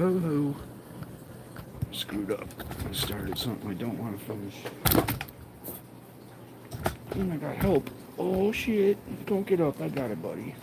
ho, ho. Screwed up. I started something I don't want to finish. Oh, I got help. Oh, shit. Don't get up. I got it, buddy.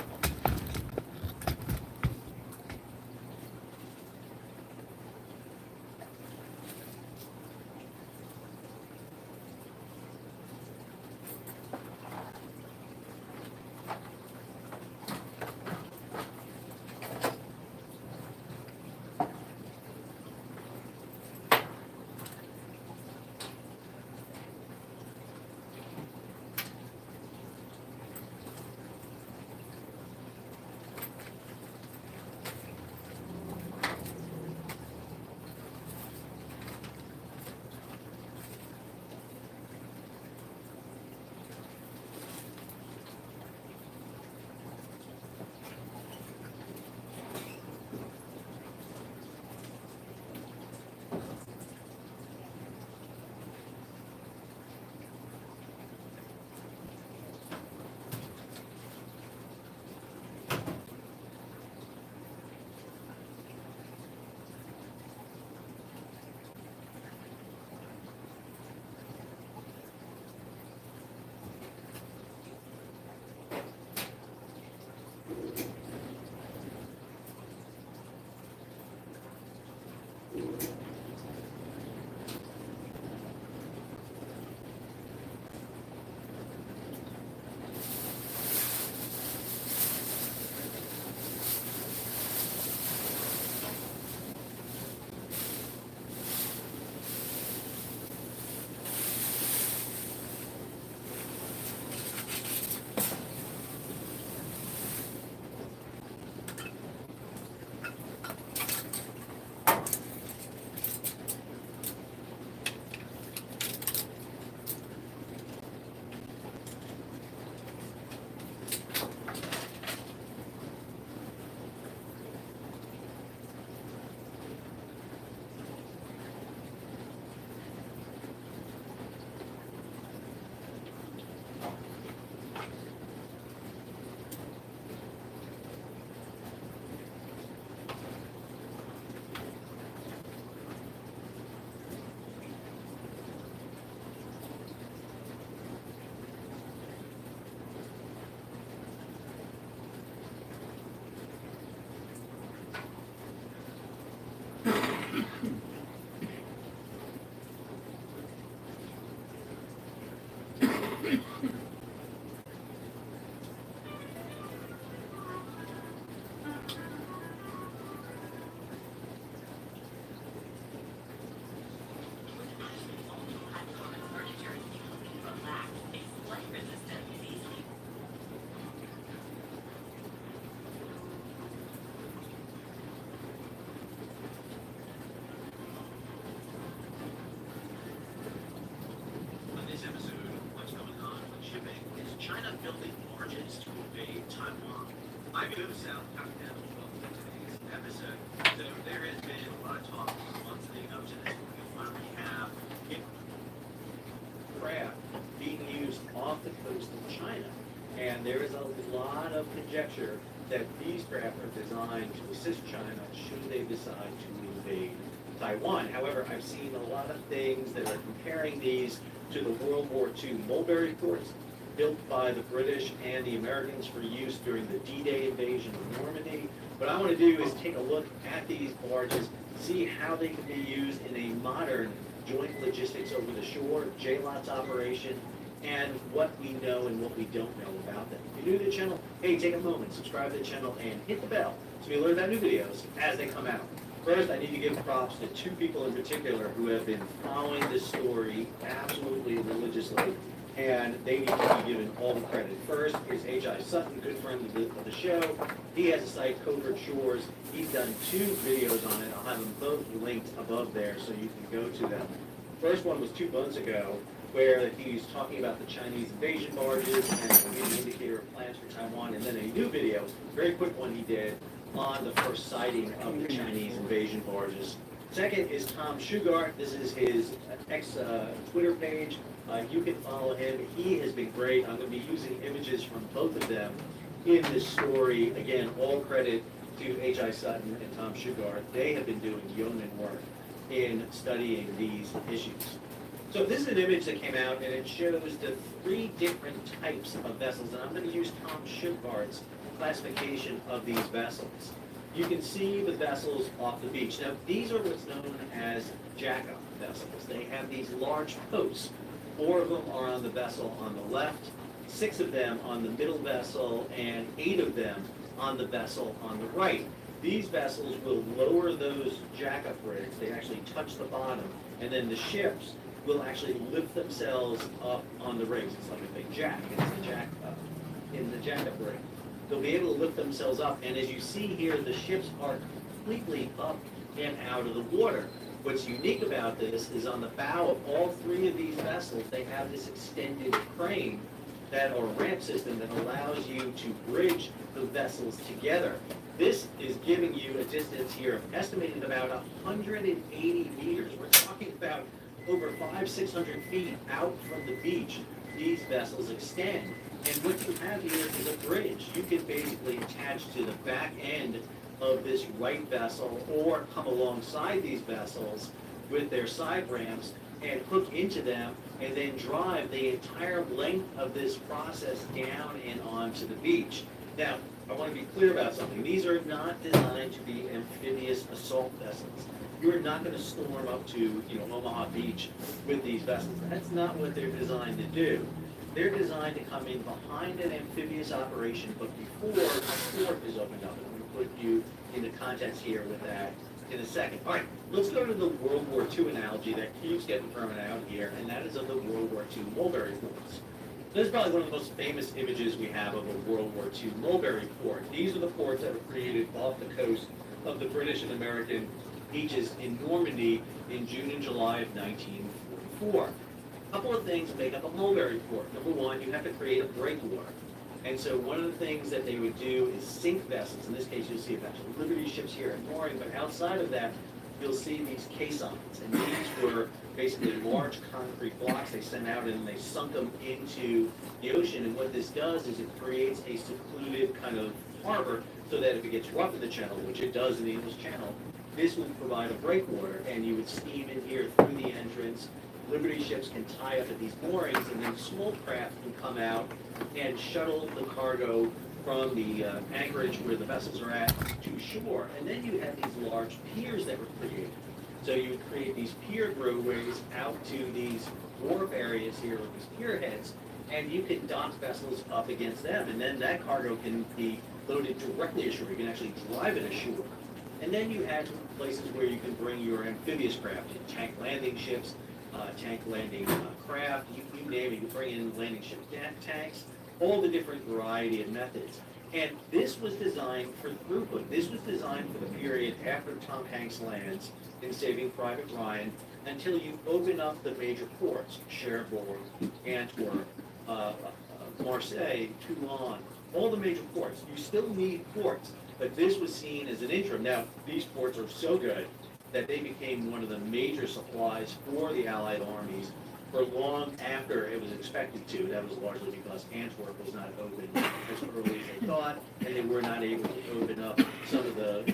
Craft being used off the coast of China. And there is a lot of conjecture that these craft are designed to assist China should they decide to invade Taiwan. However, I've seen a lot of things that are comparing these to the World War II Mulberry Forts built by the British and the Americans for use during the D-Day invasion of Normandy. What I want to do is take a look at these barges, see how they can be used in a modern joint logistics over the shore, JLOTS operation, and what we know and what we don't know about them. If you're new to the channel, hey, take a moment, subscribe to the channel, and hit the bell so you learn about new videos as they come out. First, I need to give props to two people in particular who have been following this story absolutely religiously, and they need to be given all the credit. First is H.I. Sutton, good friend of the show. He has a site, Covert Shores. He's done 2 videos on it. I'll have them both linked above there so you can go to them. First one was 2 months ago, where he's talking about the Chinese invasion barges and giving an indicator of plans for Taiwan, and then a new video, very quick one he did, on the first sighting of the Chinese invasion barges. Second is Tom Shugart. This is his ex-Twitter page. You can follow him. He has been great. I'm going to be using images from both of them in this story. Again, all credit to H.I. Sutton and Tom Shugart. They have been doing yeoman work in studying these issues. So this is an image that came out, and it shows the 3 different types of vessels, and I'm going to use Tom Shugart's classification of these vessels. You can see the vessels off the beach. Now, these are what's known as jack-up vessels. They have these large posts. 4 of them are on the vessel on the left, 6 of them on the middle vessel, and 8 of them on the vessel on the right. These vessels will lower those jack-up rigs. They actually touch the bottom, and then the ships will actually lift themselves up on the rigs. It's like a big jack. It's the jack in the jack-up rig. They'll be able to lift themselves up, and as you see here, the ships are completely up and out of the water. What's unique about this is on the bow of all 3 of these vessels, they have this extended crane or ramp system that allows you to bridge the vessels together. This is giving you a distance here of estimated about 180 meters. We're talking about over 500-600 feet out from the beach. These vessels extend. And what you have here is a bridge. You can basically attach to the back end of this right vessel or come alongside these vessels with their side ramps and hook into them and then drive the entire length of this process down and onto the beach. Now, I want to be clear about something. These are not designed to be amphibious assault vessels. You're not going to storm up to, Omaha Beach with these vessels. That's not what they're designed to do. They're designed to come in behind an amphibious operation, but before a port is opened up. I'm going to put you into context here with that in a second. All right, let's go to the World War II analogy that keeps getting thrown out here, and that is of the World War II Mulberry Forts. This is probably one of the most famous images we have of a World War II Mulberry Fort. These are the forts that were created off the coast of the British and American beaches in Normandy in June and July of 1944. A couple of things make up a mulberry fort. Number one, you have to create a breakwater. And so one of the things that they would do is sink vessels. In this case, you'll see a bunch of Liberty ships here at mooring, but outside of that, you'll see these caissons. And these were basically large concrete blocks they sent out and they sunk them into the ocean. And what this does is it creates a secluded kind of harbor so that if it gets rough in the channel, which it does in the English Channel, this would provide a breakwater, and you would steam in here through the entrance. Liberty ships can tie up at these moorings, and then small craft can come out and shuttle the cargo from the anchorage where the vessels are at to shore. And then you have these large piers that were created. So you would create these pier roadways out to these wharf areas here with these pier heads, and you can dock vessels up against them, and then that cargo can be loaded directly ashore. You can actually drive it ashore. And then you have places where you can bring your amphibious craft, tank landing ships, tank landing craft, you name it. You can bring in landing ship tanks, all the different variety of methods. And this was designed for throughput. This was designed for the period after Tom Hanks lands in Saving Private Ryan until you open up the major ports, Cherbourg, Antwerp, Marseille, Toulon, all the major ports. You still need ports, but this was seen as an interim. Now, these ports are so good that they became one of the major supplies for the Allied armies for long after it was expected to. That was largely because Antwerp was not open as early as they thought, and they were not able to open up some of the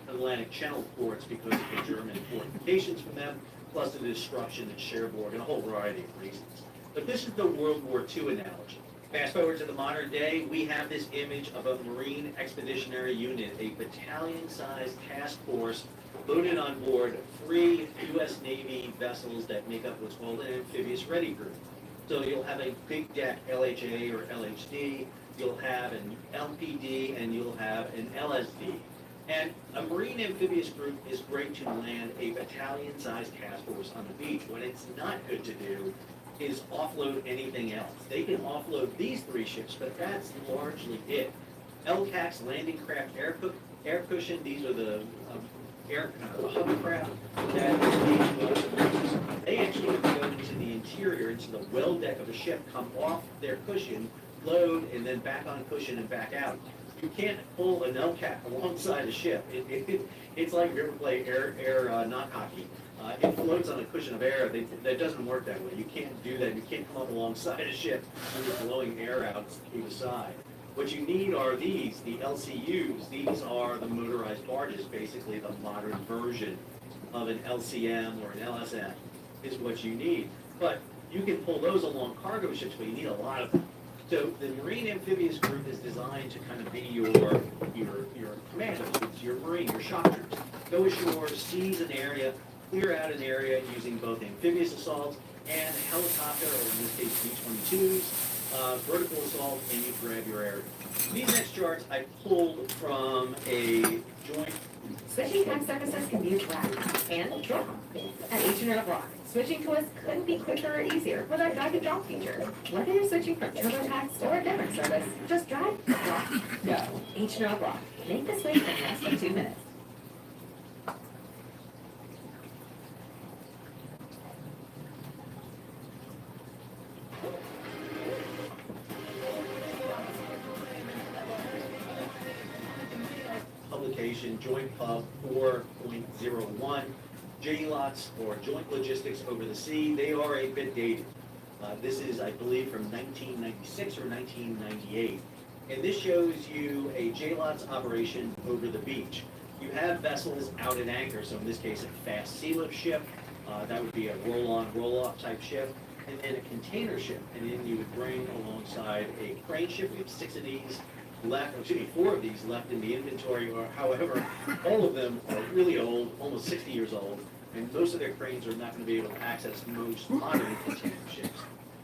Atlantic Channel ports because of the German fortifications from them, plus the destruction at Cherbourg, and a whole variety of reasons. But this is the World War II analogy. Fast forward to the modern day, we have this image of a Marine Expeditionary Unit, a battalion-sized task force loaded on board 3 U.S. Navy vessels that make up what's called an amphibious ready group. So you'll have a big deck LHA or LHD, you'll have an LPD, and you'll have an LSD. And a Marine amphibious group is great to land a battalion-sized task force on the beach. What it's not good to do is offload anything else. They can offload these 3 ships, but that's largely it. LCAC's landing craft air cushion, these are the hovercraft that they actually go into the interior, into the well deck of a ship, come off their cushion, load, and then back on cushion and back out. You can't pull an LCAC alongside a ship. It's like if you ever play air knock hockey. It floats on a cushion of air. That doesn't work that way. You can't do that. You can't come up alongside a ship when you're blowing air out through the side. What you need are these, the LCUs. These are the motorized barges, basically the modern version of an LCM or an LSM is what you need. But you can pull those along cargo ships, but you need a lot of them. So the Marine Amphibious Group is designed to kind of be your commandos, it's your Marine, your shock troops. Go ashore, seize an area, clear out an area using both amphibious assault and helicopter, or in this case B-22s, vertical assault, and you grab your area. These next charts I pulled from a joint. Switching time surfaces can be rapid and drop. At H&R Block, switching to us couldn't be quicker or easier with our drag and drop feature. Whether you're switching from TurboTax or a different service, just drag, drop, go. H&R Block, make the switch in less than 2 minutes. Publication Joint Pub 4.01, JLOTS or Joint Logistics Over the Sea. They are a bit dated. This is, I believe, from 1996 or 1998. And this shows you a JLOTS operation over the beach. You have vessels out at anchor, so in this case a fast sea lift ship. That would be a roll-on, roll-off type ship. And then a container ship. And then you would bring alongside a crane ship. We have 6 of these left, excuse me, 4 of these left in the inventory, or however, all of them are really old, almost 60 years old, and most of their cranes are not going to be able to access most modern container ships.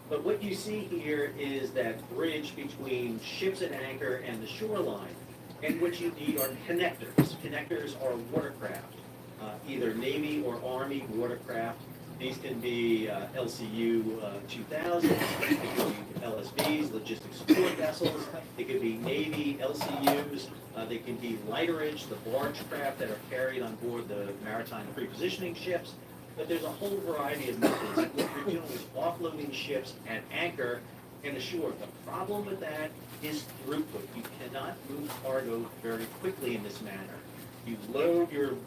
But what you see here is that bridge between ships at anchor and the shoreline, and what you need are connectors. Connectors are watercraft, either Navy or Army watercraft. These can be LCU 2000, it could be LSVs, logistics support vessels, it could be Navy LCUs, they can be lighterage, the barge craft that are carried on board the maritime pre-positioning ships, but there's a whole variety of methods. What you're doing is offloading ships at anchor and ashore. The problem with that is throughput. You cannot move cargo very quickly in this manner. You load your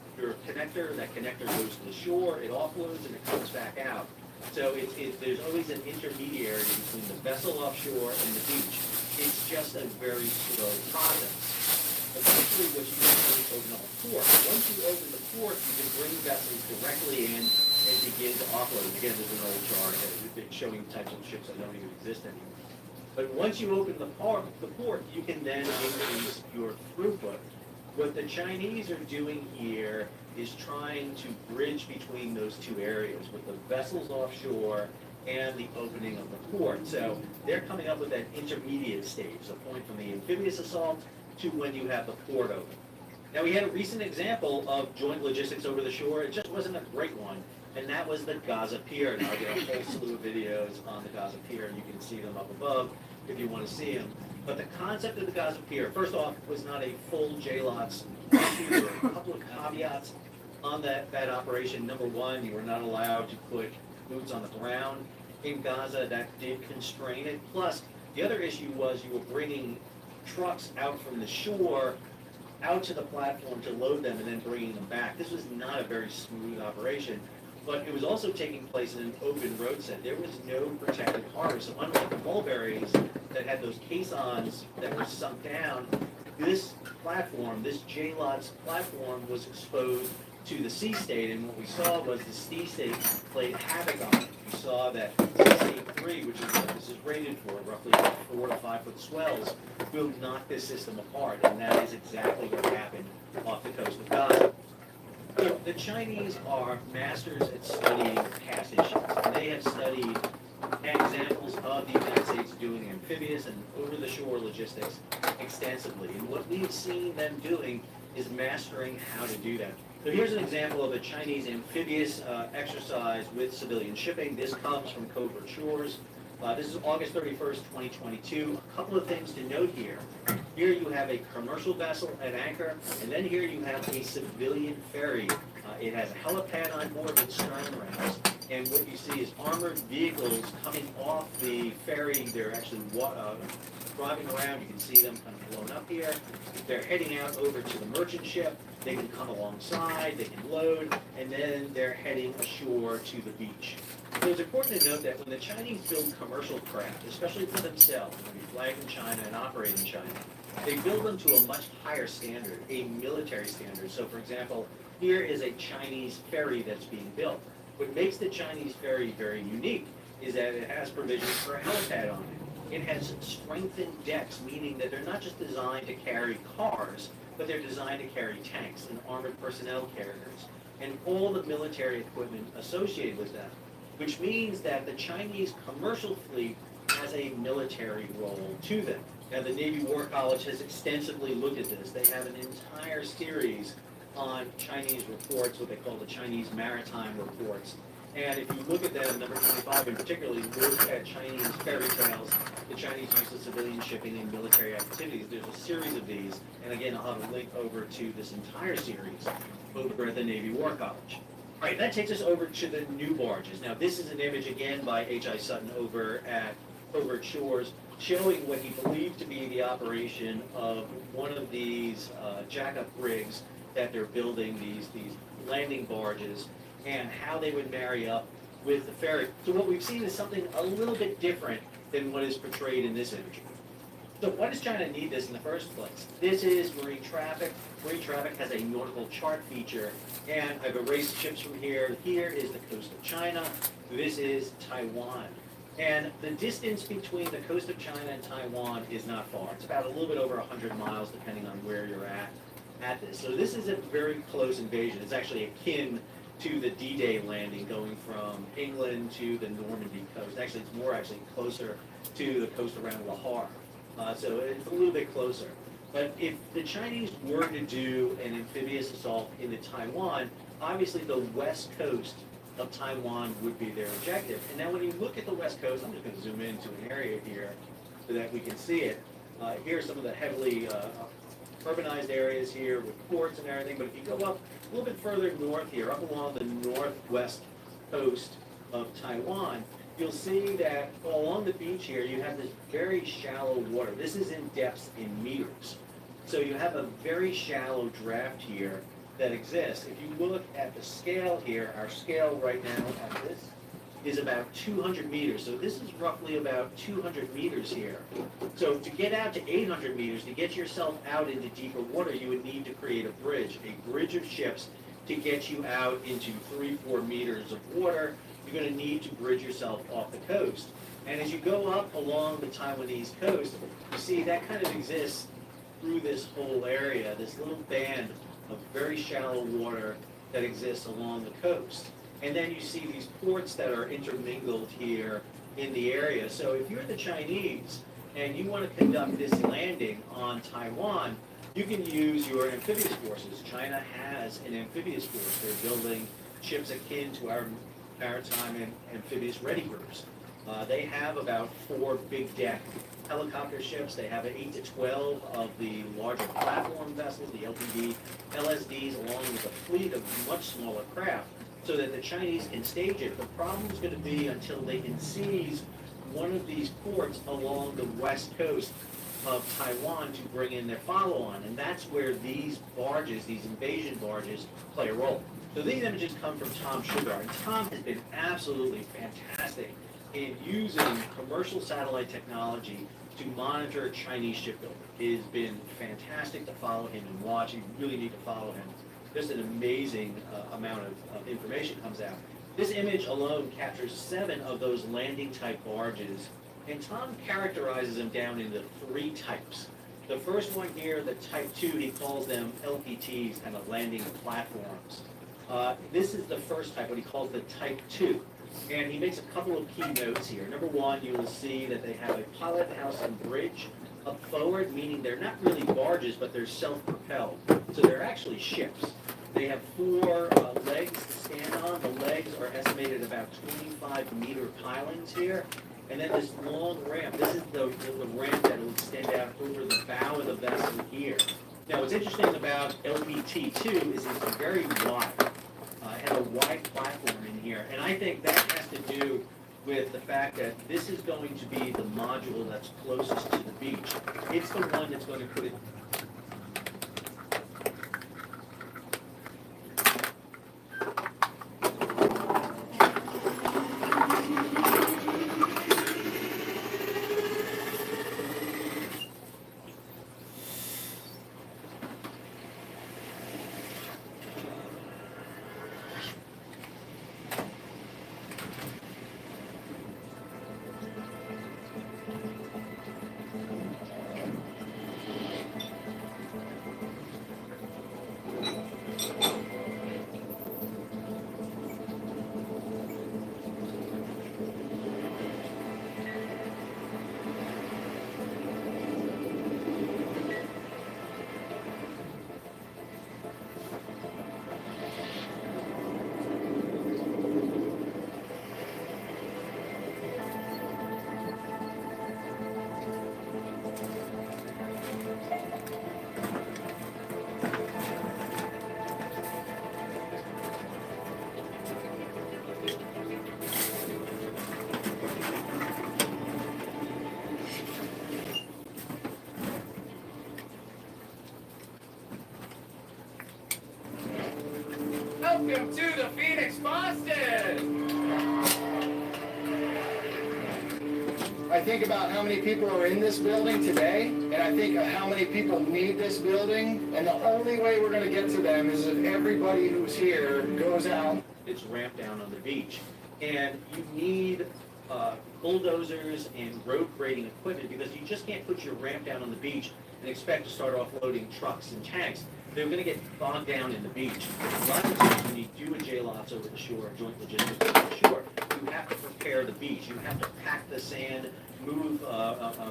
connector, that connector goes to the shore, it offloads, and it comes back out. So there's always an intermediary between the vessel offshore and the beach. It's just a very slow process. Eventually, what you do is open up a port. Once you open the port, you can bring vessels directly in and begin to offload. Again, there's an old chart showing types of ships that don't even exist anymore. But once you open the port, you can then increase your throughput. What the Chinese are doing here is trying to bridge between those two areas with the vessels offshore and the opening of the port. So they're coming up with that intermediate stage, the point from the amphibious assault to when you have the port open. Now we had a recent example of joint logistics over the shore. It just wasn't a great one, and that was the Gaza Pier. Now I did a whole slew of videos on the Gaza Pier, and you can see them up above if you want to see them. But the concept of the Gaza Pier, first off, was not a full JLOTS. There were a couple of caveats on that operation. Number one, you were not allowed to put boots on the ground in Gaza. That did constrain it. Plus, the other issue was you were bringing trucks out from the shore out to the platform to load them and then bringing them back. This was not a very smooth operation. But it was also taking place in an open roadset. There was no protected harbor. So unlike the mulberries that had those caissons that were sunk down, this platform, this JLOTS platform, was exposed to the sea state. And what we saw was the sea state played havoc on it. We saw that sea state 3, which is what this is rated for, roughly 4 to 5 foot swells, will knock this system apart. And that is exactly what happened off the coast of Gaza. The Chinese are masters at studying past issues, and they have studied examples of the United States doing amphibious and over-the-shore logistics extensively. And what we've seen them doing is mastering how to do that. So here's an example of a Chinese amphibious exercise with civilian shipping. This comes from Covert Shores. This is August 31st, 2022. A couple of things to note here. Here you have a commercial vessel at anchor, and then here you have a civilian ferry. It has a helipad on board with stern ramps, and what you see is armored vehicles coming off the ferry. They're actually driving around. You can see them kind of blown up here. They're heading out over to the merchant ship. They can come alongside, they can load, and then they're heading ashore to the beach. So it's important to note that when the Chinese build commercial craft, especially for themselves, maybe fly from China and operate in China, they build them to a much higher standard, a military standard. So for example, here is a Chinese ferry that's being built. What makes the Chinese ferry very unique is that it has provisions for a helipad on it. It has strengthened decks, meaning that they're not just designed to carry cars, but they're designed to carry tanks and armored personnel carriers, and all the military equipment associated with them, which means that the Chinese commercial fleet has a military role to them. Now, the Navy War College has extensively looked at this. They have an entire series on Chinese reports, what they call the Chinese Maritime Reports. And if you look at them, number 25 in particular, look at Chinese fairy tales, the Chinese use of civilian shipping in military activities. There's a series of these, and again, I'll have a link over to this entire series over at the Navy War College. All right, that takes us over to the new barges. Now, this is an image again by H.I. Sutton over at Shores, showing what he believed to be the operation of one of these jack-up rigs that they're building, these landing barges, and how they would marry up with the ferry. So what we've seen is something a little bit different than what is portrayed in this image. So why does China need this in the first place? This is marine traffic. Marine traffic has a nautical chart feature, and I've erased ships from here. Here is the coast of China. This is Taiwan. And the distance between the coast of China and Taiwan is not far. It's about a little bit over 100 miles, depending on where you're at this. So this is a very close invasion. It's actually akin to the D-Day landing going from England to the Normandy coast. Actually, it's more closer to the coast around Le Havre. So it's a little bit closer. But if the Chinese were to do an amphibious assault into Taiwan, obviously the west coast of Taiwan would be their objective. And now when you look at the west coast, I'm just going to zoom into an area here so that we can see it. Here's some of the heavily urbanized areas here with ports and everything. But if you go up a little bit further north here, up along the northwest coast of Taiwan, you'll see that along the beach here, you have this very shallow water. This is in depths in meters. So you have a very shallow draft here that exists. If you look at the scale here, our scale right now at this is about 200 meters. So this is roughly about 200 meters here. So to get out to 800 meters, to get yourself out into deeper water, you would need to create a bridge of ships to get you out into 3-4 meters of water. You're going to need to bridge yourself off the coast. And as you go up along the Taiwanese coast, you see that kind of exists through this whole area, this little band of very shallow water that exists along the coast. And then you see these ports that are intermingled here in the area. So if you're the Chinese and you want to conduct this landing on Taiwan, you can use your amphibious forces. China has an amphibious force. They're building ships akin to our maritime and amphibious ready groups. They have about 4 big deck helicopter ships. They have 8 to 12 of the larger platform vessels, the LPD, LSDs, along with a fleet of much smaller craft, so that the Chinese can stage it. The problem is going to be until they can seize one of these ports along the west coast of Taiwan to bring in their follow-on, and that's where these barges, these invasion barges, play a role. So these images come from Tom Sugar, and Tom has been absolutely fantastic in using commercial satellite technology to monitor Chinese shipbuilding. It has been fantastic to follow him and watch. You really need to follow him. Just an amazing amount of information comes out. This image alone captures 7 of those landing type barges, and Tom characterizes them down into 3 types. The first one here, the type 2, he calls them LPTs, kind of landing platforms. This is the first type, what he calls the type 2. And he makes a couple of key notes here. Number 1, you will see that they have a pilot house and bridge up forward, meaning they're not really barges, but they're self-propelled. So they're actually ships. They have 4 legs to stand on. The legs are estimated about 25-meter pilings here. And then this long ramp. This is the ramp that will extend out over the bow of the vessel here. Now, what's interesting about LPT-2 is it's very wide. It has a wide platform in here. And I think that has to do with the fact that this is going to be the module that's closest to the beach. It's the one that's going to put it. Welcome to the Phoenix Boston! I think about how many people are in this building today, and I think of how many people need this building, and the only way we're gonna get to them is if everybody who's here goes out. It's ramped down on the beach. And you need bulldozers and road grading equipment because you just can't put your ramp down on the beach and expect to start offloading trucks and tanks. They're going to get bogged down in the beach. A lot of times when you do a JLOTS over the shore, joint logistics over the shore, you have to prepare the beach. You have to pack the sand, move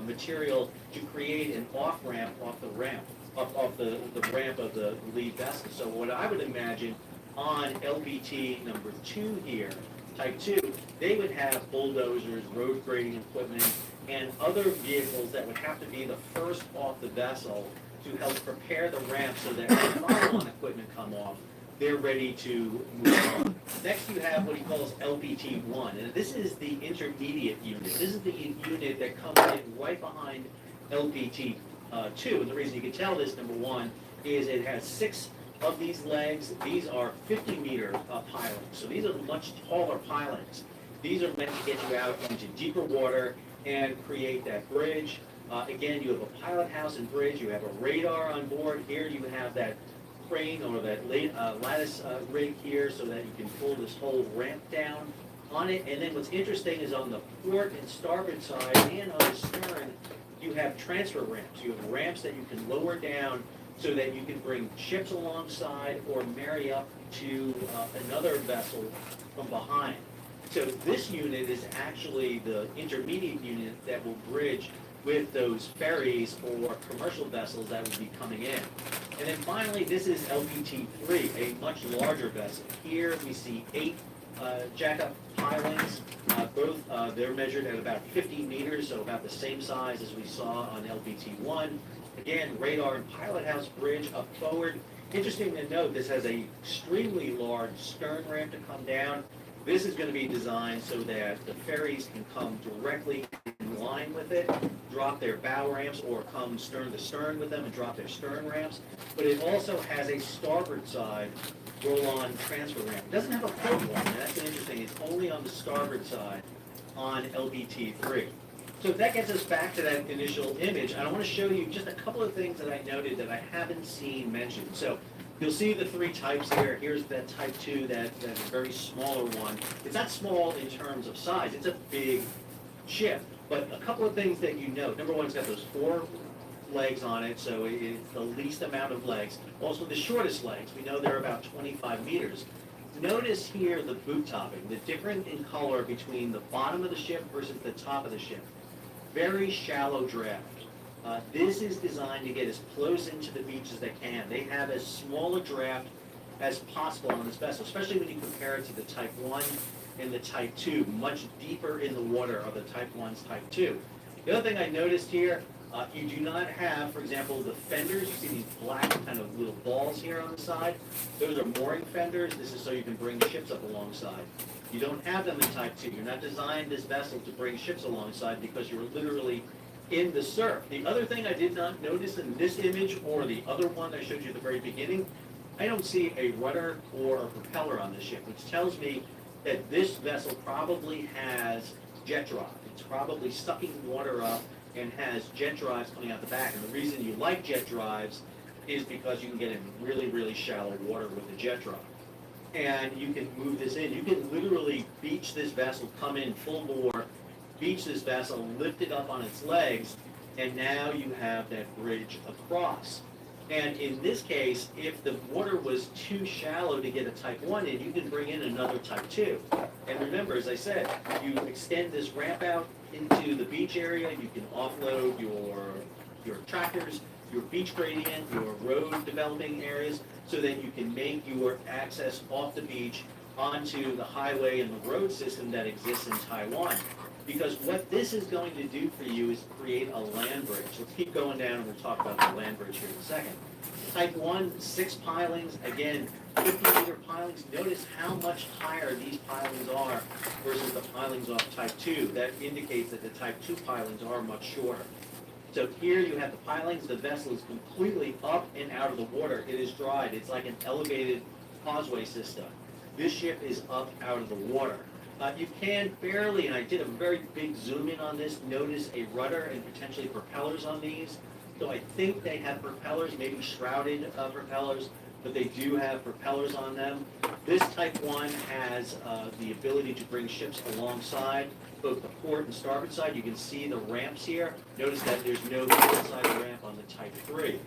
material to create an off-ramp off the ramp, off the ramp of the lead vessel. So what I would imagine on LPT number 2 here, Type 2, they would have bulldozers, road grading equipment, and other vehicles that would have to be the first off the vessel to help prepare the ramp so that when follow-on equipment come off, they're ready to move on. Next you have what he calls LPT-1, and this is the intermediate unit. This is the unit that comes in right behind LPT-2, and the reason you can tell this, number one, is it has 6 of these legs. These are 50-meter pilings, so these are much taller pilings. These are meant to get you out into deeper water and create that bridge. Again, you have a pilot house and bridge. You have a radar on board. Here you have that crane or that lattice rig here so that you can pull this whole ramp down on it. And then what's interesting is on the port and starboard side and on the stern, you have transfer ramps. You have ramps that you can lower down so that you can bring ships alongside or marry up to another vessel from behind. So this unit is actually the intermediate unit that will bridge with those ferries or commercial vessels that would be coming in. And then finally, this is LPT-3, a much larger vessel. Here we see 8 jack-up pilings. They're measured at about 50 meters, so about the same size as we saw on LPT-1. Again, radar and pilot house bridge up forward. Interesting to note, this has a extremely large stern ramp to come down. This is going to be designed so that the ferries can come directly in line with it, drop their bow ramps, or come stern to stern with them and drop their stern ramps. But it also has a starboard side roll-on transfer ramp. It doesn't have a port one, and that's interesting. It's only on the starboard side on LPT-3. So that gets us back to that initial image. I want to show you just a couple of things that I noted that I haven't seen mentioned. So you'll see the 3 types here. Here's that type 2, that very smaller one. It's not small in terms of size. It's a big ship. But a couple of things that you note. Number one, it's got those 4 legs on it, so it's the least amount of legs. Also, the shortest legs. We know they're about 25 meters. Notice here the boot topping, the difference in color between the bottom of the ship versus the top of the ship. Very shallow draft. This is designed to get as close into the beach as they can. They have as small a draft as possible on this vessel, especially when you compare it to the Type 1 and the Type 2. Much deeper in the water are the Type 1s, Type 2. The other thing I noticed here, you do not have, for example, the fenders. You see these black kind of little balls here on the side. Those are mooring fenders. This is so you can bring ships up alongside. You don't have them in Type 2. You're not designed this vessel to bring ships alongside because you're literally in the surf. The other thing I did not notice in this image or the other one I showed you at the very beginning, I don't see a rudder or a propeller on the ship, which tells me that this vessel probably has jet drive. It's probably sucking water up and has jet drives coming out the back. And the reason you like jet drives is because you can get in really, really shallow water with the jet drive. And you can move this in. You can literally beach this vessel, come in full bore, beach this vessel, lift it up on its legs, and now you have that bridge across. And in this case, if the water was too shallow to get a Type 1 in, you can bring in another Type 2. And remember, as I said, you extend this ramp out into the beach area, you can offload your tractors, your beach gradient, your road developing areas, so that you can make your access off the beach onto the highway and the road system that exists in Taiwan. Because what this is going to do for you is create a land bridge. Let's keep going down and we'll talk about the land bridge here in a second. Type 1, 6 pilings, again, 50-meter pilings. Notice how much higher these pilings are versus the pilings off Type 2. That indicates that the Type 2 pilings are much shorter. So here you have the pilings. The vessel is completely up and out of the water. It is dried. It's like an elevated causeway system. This ship is up out of the water. You can barely, and I did a very big zoom in on this, notice a rudder and potentially propellers on these. So I think they have propellers, maybe shrouded propellers, but they do have propellers on them. This Type 1 has the ability to bring ships alongside both the port and starboard side. You can see the ramps here. Notice that there's no port side ramp on the Type 3.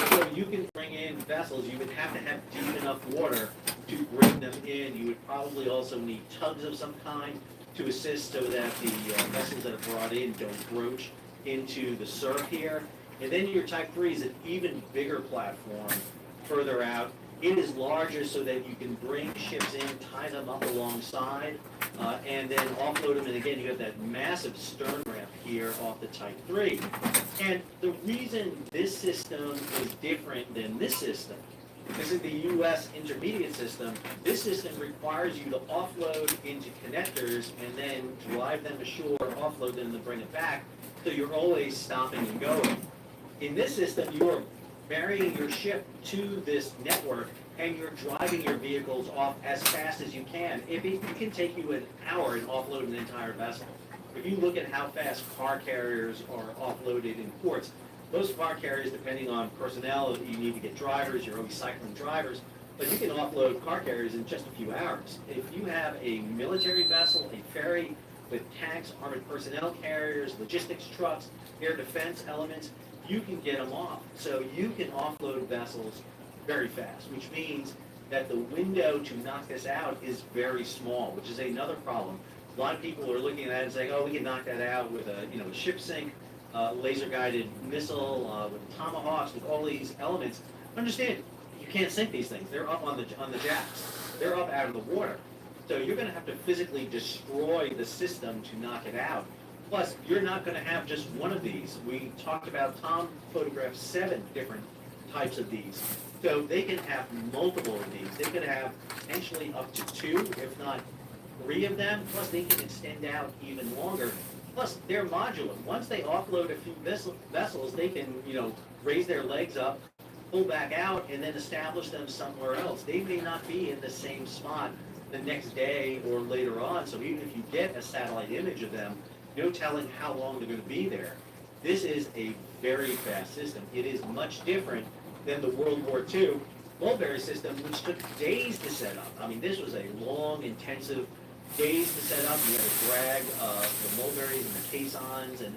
So you can bring in vessels. You would have to have deep enough water to bring them in. You would probably also need tugs of some kind to assist so that the vessels that are brought in don't broach into the surf here. And then your Type 3 is an even bigger platform further out. It is larger so that you can bring ships in, tie them up alongside, and then offload them. And again, you have that massive stern ramp here off the Type 3. And the reason this system is different than this system, this is the U.S. intermediate system. This system requires you to offload into connectors and then drive them ashore, offload them, and then bring it back. So you're always stopping and going. In this system, you're marrying your ship to this network and you're driving your vehicles off as fast as you can. It can take you an hour to offload an entire vessel. If you look at how fast car carriers are offloaded in ports, those car carriers, depending on personnel, you need to get drivers, you're always cycling drivers, but you can offload car carriers in just a few hours. If you have a military vessel, a ferry with tanks, armored personnel carriers, logistics trucks, air defense elements, you can get them off. So you can offload vessels very fast, which means that the window to knock this out is very small, which is another problem. A lot of people are looking at that and saying, oh, we can knock that out with a ship sink, laser-guided missile, with tomahawks, with all these elements. Understand, you can't sink these things. They're up on the jacks. They're up out of the water. So you're going to have to physically destroy the system to knock it out. Plus, you're not going to have just one of these. We talked about, Tom photographed 7 different types of these. So they can have multiple of these. They could have potentially up to 2, if not 3 of them. Plus, they can extend out even longer. Plus, they're modular. Once they offload a few vessels, they can, raise their legs up, pull back out, and then establish them somewhere else. They may not be in the same spot the next day or later on. So even if you get a satellite image of them, no telling how long they're going to be there. This is a very fast system. It is much different than the World War II Mulberry system, which took days to set up. I mean, this was a long, intensive days to set up. You had to drag the mulberries and the caissons and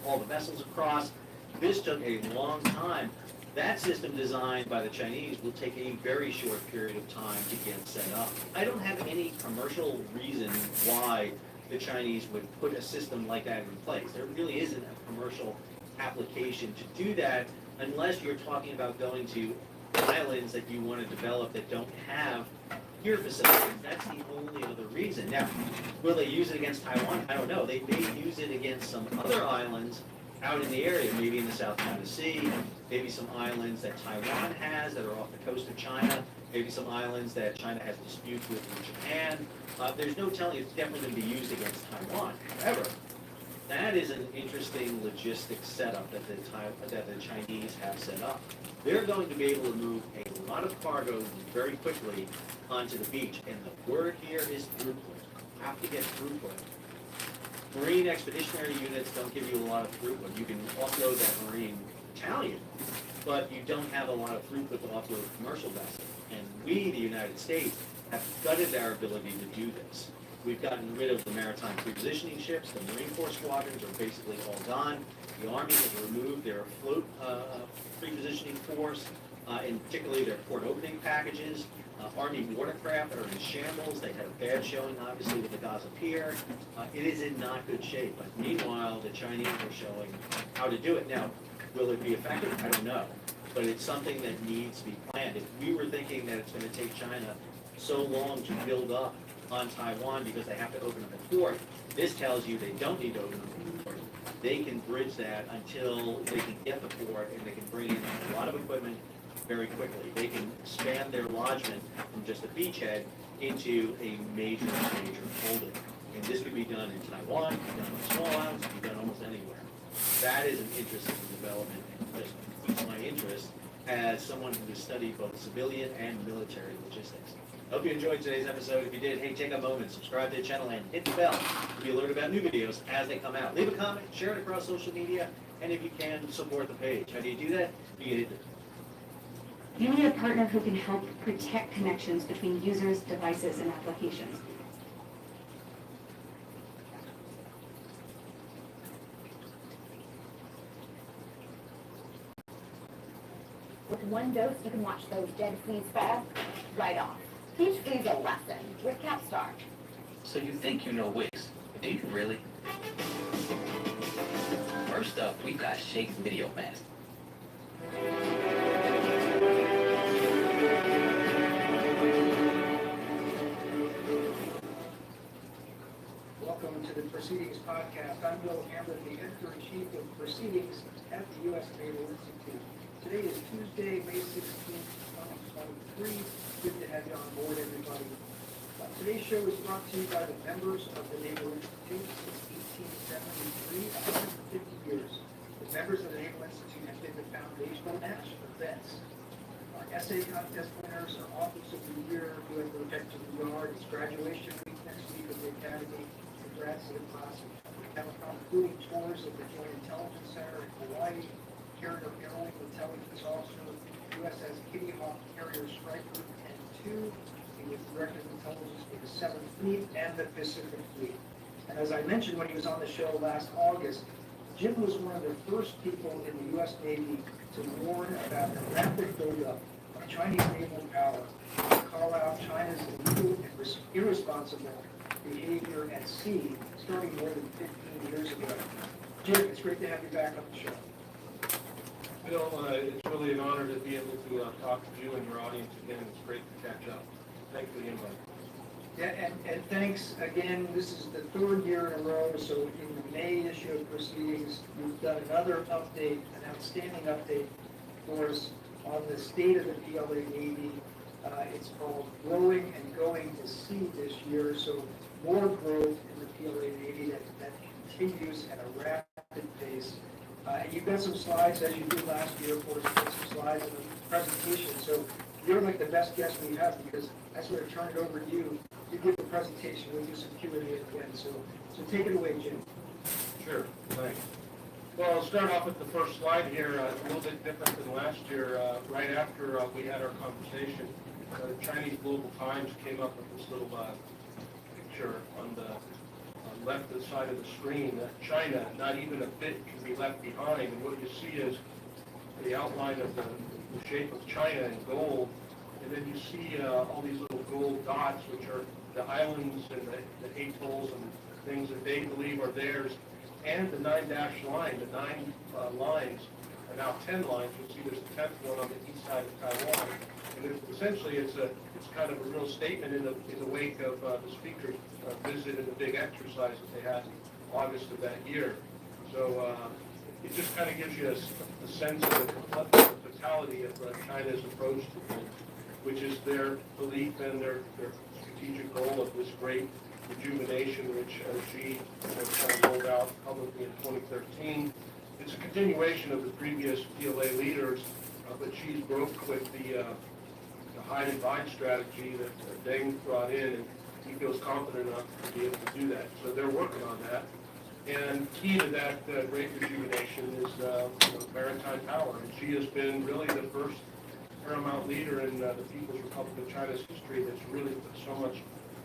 all the vessels across. This took a long time. That system designed by the Chinese will take a very short period of time to get set up. I don't have any commercial reason why the Chinese would put a system like that in place. There really isn't a commercial application to do that unless you're talking about going to islands that you want to develop that don't have pier facilities. That's the only other reason. Now, will they use it against Taiwan? I don't know. They may use it against some other islands out in the area, maybe in the South China Sea, maybe some islands that Taiwan has that are off the coast of China, maybe some islands that China has disputes with in Japan. There's no telling it's definitely going to be used against Taiwan. However, that is an interesting logistics setup that the Chinese have set up. They're going to be able to move a lot of cargo very quickly onto the beach, and the word here is throughput. You have to get throughput. Marine expeditionary units don't give you a lot of throughput. You can offload that marine battalion, but you don't have a lot of throughput to offload a commercial vessel. And we, the United States, have gutted our ability to do this. We've gotten rid of the maritime pre-positioning ships. The Marine Corps squadrons are basically all gone. The Army has removed their float pre-positioning force, and particularly their port opening packages. Army watercraft are in shambles. They had a bad showing, obviously, with the Gaza Pier. It is in not good shape. But meanwhile, the Chinese are showing how to do it. Now, will it be effective? I don't know. But it's something that needs to be planned. If we were thinking that it's going to take China so long to build up on Taiwan because they have to open up a port, this tells you they don't need to open up a port. They can bridge that until they can get the port, and they can bring in a lot of equipment very quickly. They can expand their lodgement from just a beachhead into a major holding. And this could be done in Taiwan, it could be done on small islands, it could be done almost anywhere. That is an interesting development, and just piques my interest as someone who has studied both civilian and military logistics. Hope you enjoyed today's episode. If you did, hey, take a moment, subscribe to the channel, and hit the bell to be alerted about new videos as they come out. Leave a comment, share it across social media, and if you can, support the page. How do you do that? You hit You need a partner who can help protect connections between users, devices, and applications. With one dose, you can watch those dead fleas fall right off. Teach fleas a lesson with Capstar. So you think you know Wix, but do you really? First up, we've got Shake Video Mask. Welcome to the Proceedings Podcast. I'm Bill Hamblin, the Editor-in-Chief of Proceedings at the U.S. Naval Institute. Today is Tuesday, May 16th, 2023. Good to have you on board, everybody. Today's show is brought to you by the members of the Naval Institute since 1873, 150 years. The members of the Naval Institute have been the foundational match for vets. Our essay contest winners are Office of the Year, U.S. Protector of the Yard. It's graduation week next week of the Academy. Congrats to the class. We have including tours of the Joint Intelligence Center in Hawaii, carrier airlink intelligence officer, USS Kitty Hawk carrier Striker and 2, he was director of intelligence for the 7th Fleet and the Pacific Fleet. And as I mentioned when he was on the show last August, Jim was one of the first people in the U.S. Navy to warn about the rapid buildup of Chinese naval power, to call out China's illegal and irresponsible behavior at sea, starting more than 15 years ago. Jim, it's great to have you back on the show. Bill, it's really an honor to be able to talk to you and your audience again. It's great to catch up. Thanks for the invite. Yeah, and thanks again. This is the third year in a row, so in the May issue of Proceedings, you've done another update, an outstanding update for us on the state of the PLA Navy. It's called Growing and Going to Sea this year, so more growth in the PLA Navy that continues at a rapid pace. And you've got some slides, as you did last year, of course, you've got some slides in the presentation. So you're like the best guest we have, because I sort of turn it over to you. You give the presentation, we'll do some Q&A at the end. So take it away, Jim. Sure, thanks. Well, I'll start off with the first slide here, a little bit different than last year. Right after we had our conversation, the Chinese Global Times came up with this little picture on the left side of the screen that China, not even a bit can be left behind. And what you see is the outline of the shape of China in gold, and then you see all these little gold dots, which are the islands and the atolls and things that they believe are theirs, and the 9-dash line. The 9 lines are now 10 lines. You'll see there's a 10th one on the east side of Taiwan. And essentially, it's kind of a real statement in the wake of the speaker's visit and the big exercise that they had in August of that year. So it just kind of gives you a sense of the totality of China's approach to things, which is their belief and their strategic goal of this great rejuvenation, which Xi kind of rolled out publicly in 2013. It's a continuation of the previous PLA leaders, but Xi's broke with the hide and bind strategy that Deng brought in, and he feels confident enough to be able to do that. So they're working on that. And key to that great rejuvenation is maritime power. And Xi has been really the first paramount leader in the People's Republic of China's history that's really put so much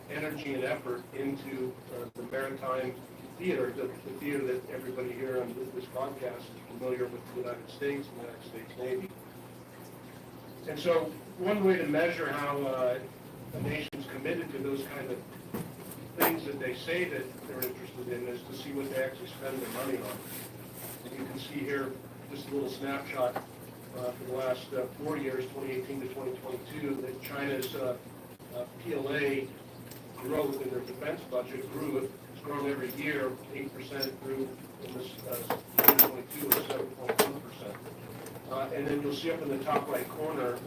energy and effort into the maritime theater, the theater that everybody here on this podcast is familiar with, the United States and the United States Navy. And so one way to measure how a nation's committed to those kind of things that they say that they're interested in is to see what they actually spend their money on. And you can see here just a little snapshot for the last 4 years, 2018 to 2022, that China's PLA growth in their defense budget grew. It's grown every year. 8% grew in this 2022 and 7.1%. And then you'll see up in the top right corner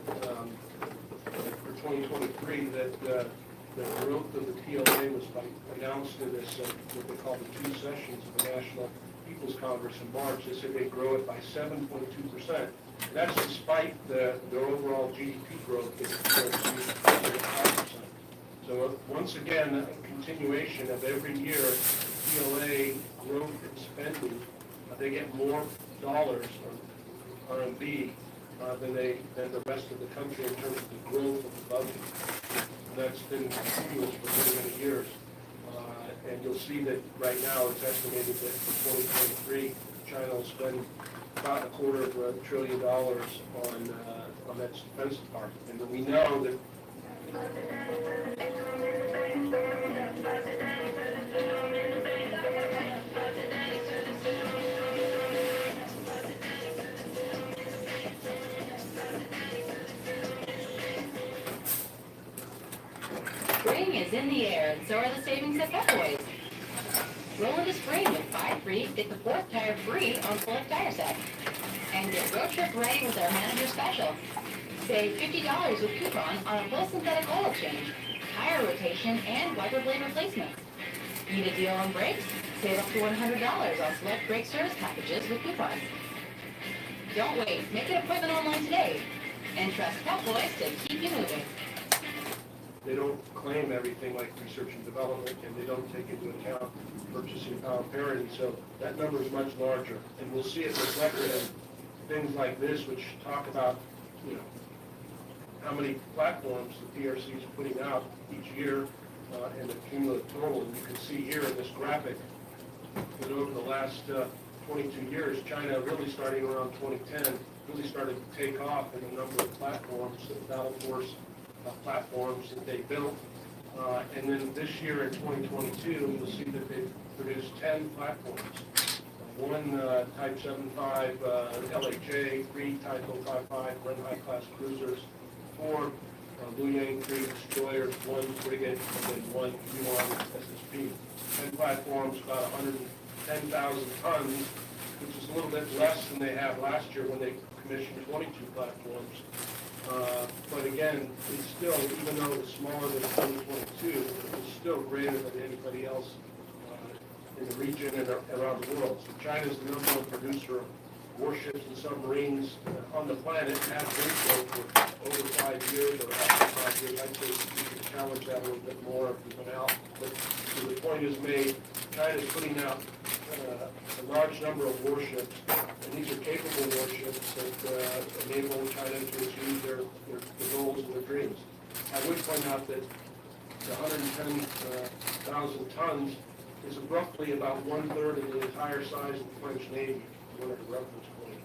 for 2023 that the growth of the PLA was announced in this what they call the 2 sessions of the National People's Congress in March, they said they'd grow it by 7.2%. That's despite their overall GDP growth is 5%. So once again, a continuation of every year, PLA growth and spending, they get more dollars or RMB than the rest of the country in terms of the growth of the budget. And that's been continuous for many, many years. And you'll see that right now it's estimated that for 2023, China will spend about $250 billion on that defense department. And we know that Spring is in the air, and so are the savings at Pep Boys. Roll into spring with 5 free, get the 4th tire free on select tire set. And get road trip ready with our manager special. Save $50 with coupon on a full synthetic oil change, tire rotation, and wiper blade replacements. Need a deal on brakes? Save up to $100 on select brake service packages with coupons. Don't wait, make an appointment online today. And trust Pep Boys to keep you moving. they don't claim everything like research and development, and they don't take into account purchasing power parity, so that number is much larger. And we'll see it reflected in things like this, which talk about, you know, how many platforms the PRC is putting out each year, and the cumulative total. And you can see here in this graphic that over the last 22 years, China really starting around 2010, really started to take off in the number of platforms, the battle force platforms that they built. And then this year in 2022, you'll see that they've produced 10 platforms. One Type 75 LHA, 3 Type 055 Ren high-class cruisers, 4 Luoyang 3 destroyers, 1 frigate, and then 1 Yuan SSP. 10 platforms, about 110,000 tons, which is a little bit less than they had last year when they commissioned 22 platforms. But again, it's still, even though it's smaller than 2022, it's still greater than anybody else in the region and around the world. So China's the number one producer of warships and submarines on the planet, has been so for over 5 years or after 5 years. I'd say you can challenge that a little bit more if you went out. But so the point is made, China's putting out a large number of warships, and these are capable warships that enable China to achieve their goals and their dreams. I would point out that the 110,000 tons is roughly about 1/3 of the entire size of the French Navy, one of the reference point.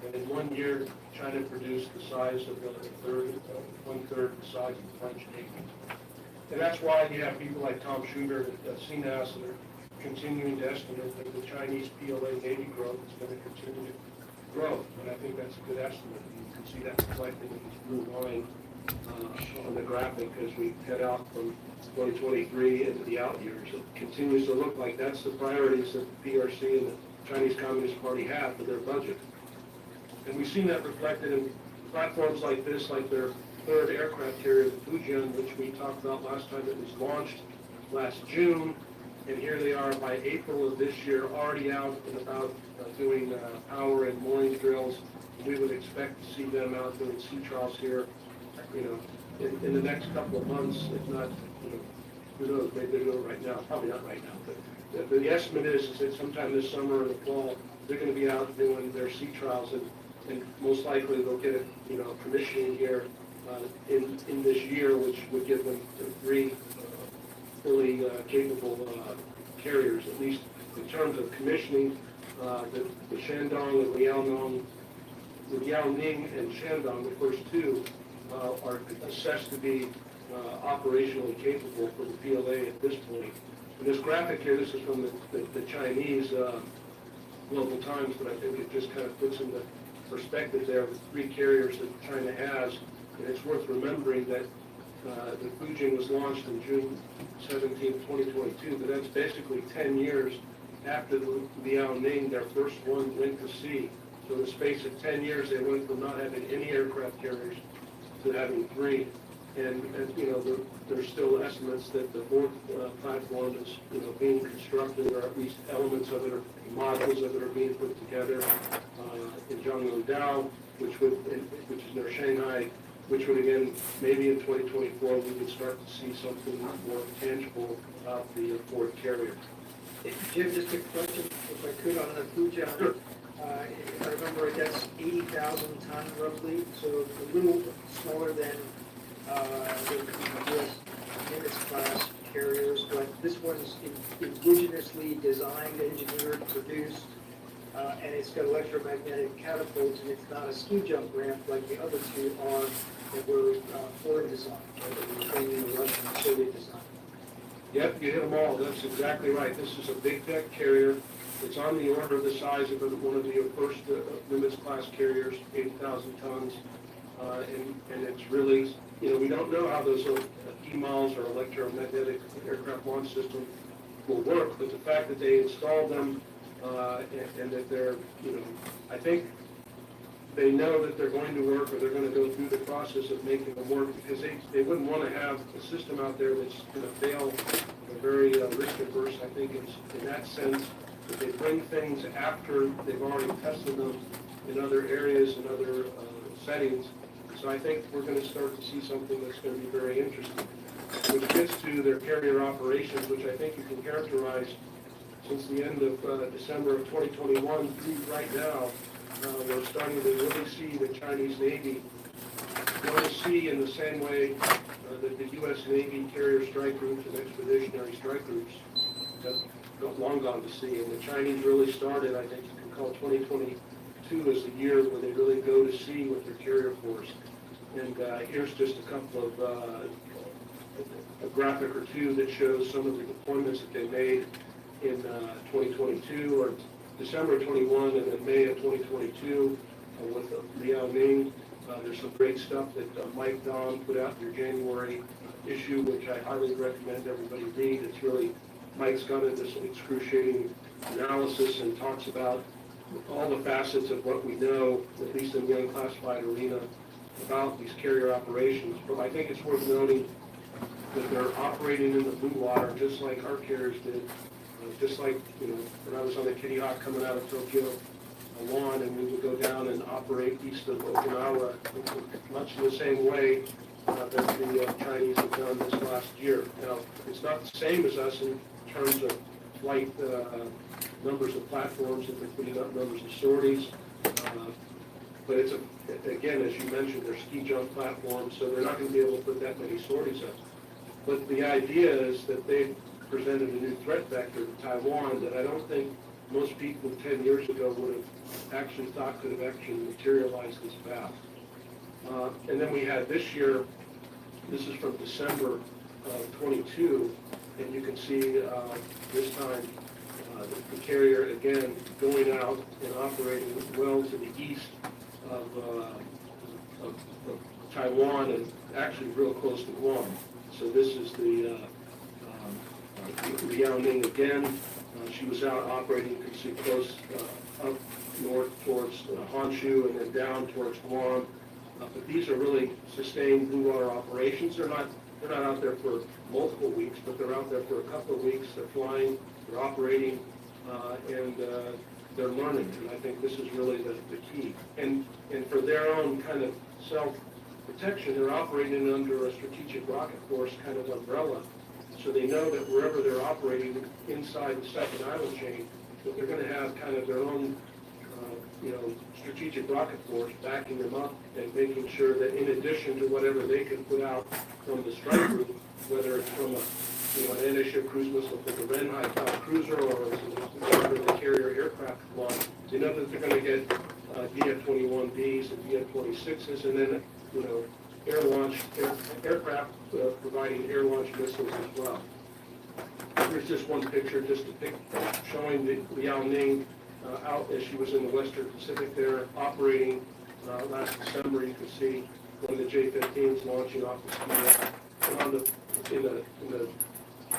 And in 1 year, China produced the size of one-third the size of the French Navy. And that's why you have people like Tom Schubert at CNAS that are continuing to estimate that the Chinese PLA Navy growth is going to continue to grow. And I think that's a good estimate. You can see that reflected in this blue line on the graphic as we head out from 2023 into the out years. It continues to look like that's the priorities that the PRC and the Chinese Communist Party have for their budget. And we've seen that reflected in platforms like this, like their 3rd aircraft carrier, the Fujian, which we talked about last time. It was launched last June, and here they are by April of this year, already out and about doing power and mooring drills. We would expect to see them out doing sea trials here, you know, in the next couple of months, if not, you know, who knows, maybe they do it right now, probably not right now, but the estimate is that sometime this summer or the fall, they're going to be out doing their sea trials, and most likely they'll get a, you know, commissioning here in this year, which would give them 3 fully capable carriers, at least in terms of commissioning. The Shandong and Liaoning, the Liaoning and Shandong, the first 2, are assessed to be operationally capable for the PLA at this point. And this graphic here, this is from the Chinese Global Times, but I think it just kind of puts into perspective there the 3 carriers that China has. And it's worth remembering that the Fujian was launched on June 17, 2022, but that's basically 10 years after the Liaoning, their first one, went to sea. So in the space of 10 years, they went from not having any aircraft carriers to having 3. And you know, there's still estimates that the fourth platform is, you know, being constructed, or at least elements of it, or modules of it are being put together in Zhangjiakou, which is near Shanghai, which would again, maybe in 2024, we would start to see something more tangible about the fourth carrier. Jim, just a question, if I could, on the Fujian. Sure. If I remember, that's 80,000 ton roughly, so a little smaller than the U.S. Nimitz class carriers, but this one's indigenously designed, engineered, produced, and it's got electromagnetic catapults, and it's not a ski jump ramp like the other two are that were foreign design, that were training the Russian and Soviet design. Yep, you hit them all. That's exactly right. This is a big deck carrier. It's on the order of the size of one of the first Nimitz class carriers, 80,000 tons. And it's really, you know, we don't know how those EMALs or electromagnetic aircraft launch system will work, but the fact that they installed them and that they're, you know, I think they know that they're going to work, or they're going to go through the process of making them work, because they wouldn't want to have a system out there that's going to fail. They're very risk averse, I think, in that sense, that they bring things after they've already tested them in other areas and other settings. So I think we're going to start to see something that's going to be very interesting, which gets to their carrier operations, which I think you can characterize since the end of December of 2021 through right now. We're starting to really see the Chinese Navy go to sea in the same way that the U.S. Navy carrier strike groups and expeditionary strike groups have long gone to sea. And the Chinese really started, I think you can call 2022 as the year where they really go to sea with their carrier force. And here's just a couple of a graphic or two that shows some of the deployments that they made in 2022 or December of 21 and then May of 2022 with Liao Ning. There's some great stuff that Mike Don put out in your January issue, which I highly recommend everybody read. It's really, Mike's gone into some excruciating analysis and talks about all the facets of what we know, at least in the unclassified arena, about these carrier operations. But I think it's worth noting that they're operating in the blue water just like our carriers did. Just like, you know, when I was on the Kitty Hawk coming out of Tokyo, One, and we would go down and operate east of Okinawa much in the same way that the Chinese have done this last year. Now, it's not the same as us in terms of flight numbers of platforms, that they're putting up numbers of sorties, but it's, again, as you mentioned, they're ski jump platforms, so they're not going to be able to put that many sorties up. But the idea is that they've presented a new threat vector to Taiwan that I don't think most people 10 years ago would have actually thought could have actually materialized this fast. And then we had this year, this is from December of 22, and you can see this time the carrier again going out and operating well to the east of Taiwan and actually real close to Guam. So this is the Liao Ning again. She was out operating, you can see close up north towards Honshu and then down towards Guam. But these are really sustained blue water operations. They're not out there for multiple weeks, but they're out there for a couple of weeks. They're flying, they're operating, and they're learning. And I think this is really the key. And for their own kind of self-protection, they're operating under a strategic rocket force kind of umbrella. So they know that wherever they're operating inside the second island chain, that they're going to have kind of their own, strategic rocket force backing them up and making sure that in addition to whatever they can put out from the strike group, whether it's from an anti-ship cruise missile for the Renhai class cruiser or whatever the carrier aircraft launch, they know that they're going to get DF-21Bs and DF-26s, and then aircraft providing air launch missiles as well. Here's just one picture, just showing the Liao Ning out as she was in the Western Pacific there, operating last December. You can see one of the J-15s launching off the ski. And in the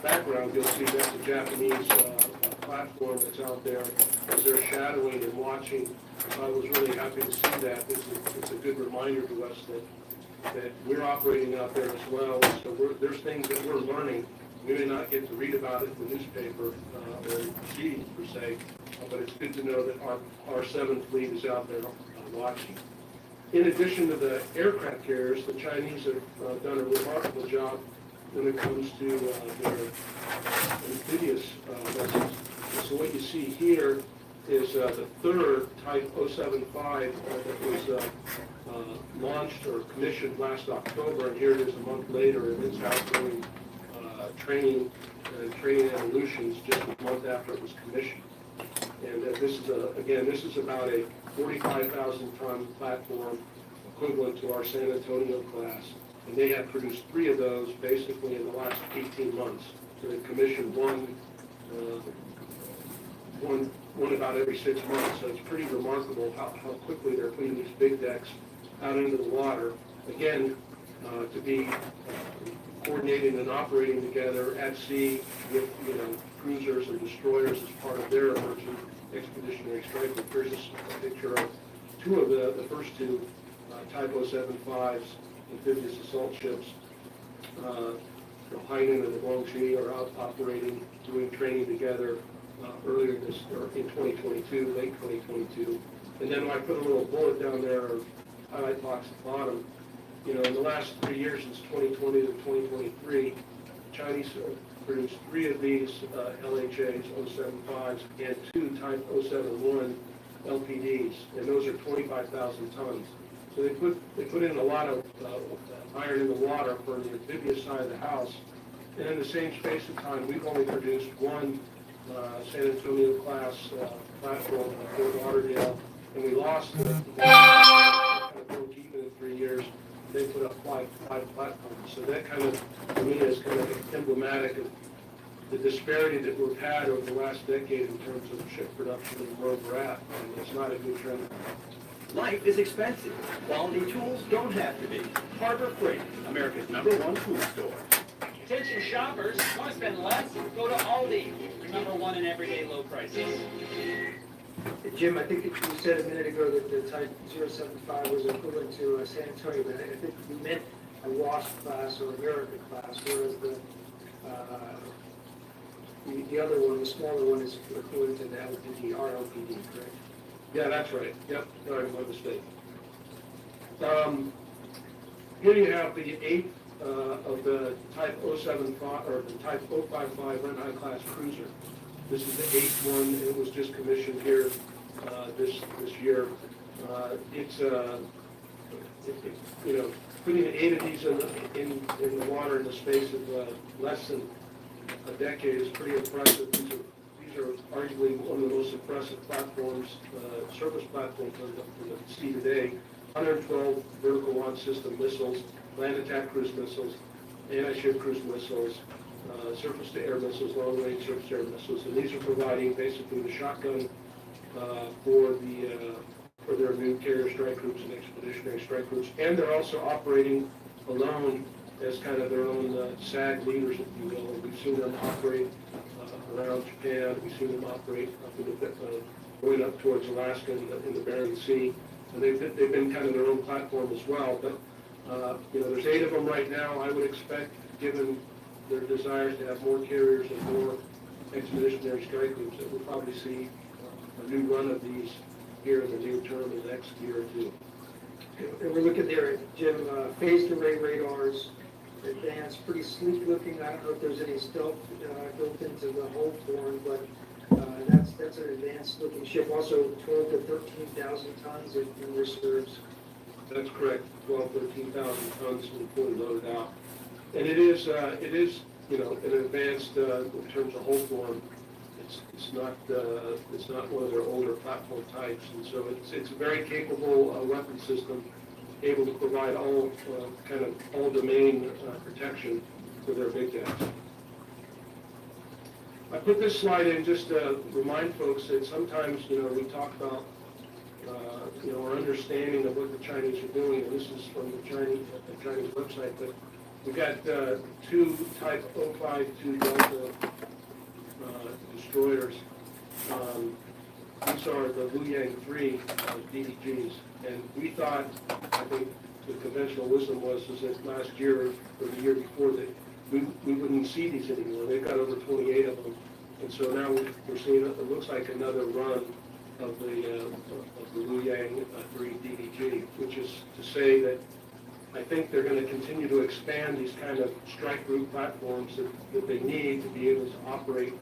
background, you'll see that's a Japanese platform that's out there as they're shadowing and watching. I was really happy to see that. It's a good reminder to us that that we're operating out there as well. So there's things that we're learning. We may not get to read about it in the newspaper or in proceedings per se, but it's good to know that our 7th fleet is out there watching. In addition to the aircraft carriers, the Chinese have done a remarkable job when it comes to their amphibious vessels. So what you see here is the 3rd Type 075 that was launched or commissioned last October, and here it is a month later, and it's out doing training evolutions just a month after it was commissioned. And this is about a 45,000-ton platform equivalent to our San Antonio class. And they have produced 3 of those basically in the last 18 months. So they've commissioned one about every 6 months. So it's pretty remarkable how quickly they're putting these big decks out into the water. Again, to be coordinating and operating together at sea with cruisers or destroyers as part of their emerging expeditionary strike group. Here's a picture of 2 of the first 2 Type 075s, amphibious assault ships. The Hainan and the Guangxi are out operating, doing training together earlier in 2022, late 2022. And then I put a little bullet down there, or highlight box at the bottom. In the last 3 years, since 2020 to 2023, Chinese produced 3 of these LHAs, 075s, and 2 Type 071 LPDs, and those are 25,000 tons. So they put in a lot of iron in the water for the amphibious side of the house. And in the same space of time, we've only produced 1 San Antonio class platform in Fort Lauderdale, and we lost the broke even in 3 years. They put up five platforms. So that kind of, to me, is kind of emblematic of the disparity that we've had over the last decade in terms of ship production and where we're at. And it's not a good trend. Life is expensive. Quality tools don't have to be. Harbor Freight, America's #1 tool store. Attention shoppers, want to spend less? Go to Aldi, #1 in everyday low prices. Jim, I think you said a minute ago that the Type 075 was equivalent to San Antonio, but I think you meant a WASP class or America class, whereas the other one, the smaller one, is equivalent to the LPD, RLPD, correct? Yeah, that's right. Yep, sorry, my mistake. Here you have the 8th of the Type 075 or the Type 055 Renhai class cruiser. This is the 8th one. It was just commissioned here this year. It's putting 8 of these in the water in the space of less than a decade is pretty impressive. These are arguably one of the most impressive platforms, surface platforms on the sea today. 112 vertical launch system missiles, land attack cruise missiles, anti-ship cruise missiles, surface-to-air missiles, long-range surface-to-air missiles, and these are providing basically the shotgun for their new carrier strike groups and expeditionary strike groups, and they're also operating alone as kind of their own SAG leaders, if you will. We've seen them operate around Japan. We've seen them operate going up towards Alaska in the Bering Sea, and they've been kind of their own platform as well. But there's 8 of them right now. I would expect, given their desires to have more carriers and more expeditionary strike groups, that we'll probably see a new run of these here in the near term in the next year or 2. And we're looking there, Jim, phased array radars, advanced, pretty sleek looking. I don't know if there's any stealth built into the hull form, but that's an advanced looking ship. Also 12 to 13,000 tons in reserves. That's correct. 13,000 tons when fully loaded out. And it is an advanced in terms of hull form. It's not one of their older platform types, and so it's a very capable weapon system, able to provide all domain protection for their big decks. I put this slide in just to remind folks that sometimes we talk about our understanding of what the Chinese are doing, and this is from the Chinese website, but we've got 2 Type 052 Delta destroyers. These are the Luyang 3 DDGs. And we thought, I think the conventional wisdom was that last year or the year before that we wouldn't see these anymore. They've got over 28 of them. And so now we're seeing, it looks like another run of the Luyang 3 DDG, which is to say that I think they're going to continue to expand these kind of strike group platforms that they need to be able to operate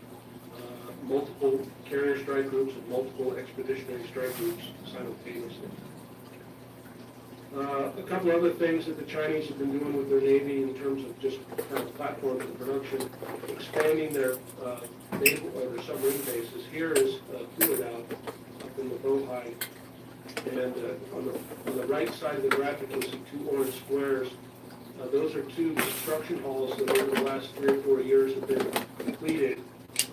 multiple carrier strike groups and multiple expeditionary strike groups simultaneously. A couple other things that the Chinese have been doing with their Navy in terms of just kind of platforms and production, expanding their naval or their submarine bases. Here is Puladao up in the Bohai. And on the right side of the graphic, you'll see two orange squares. Those are two construction halls that over the last 3 or 4 years have been completed.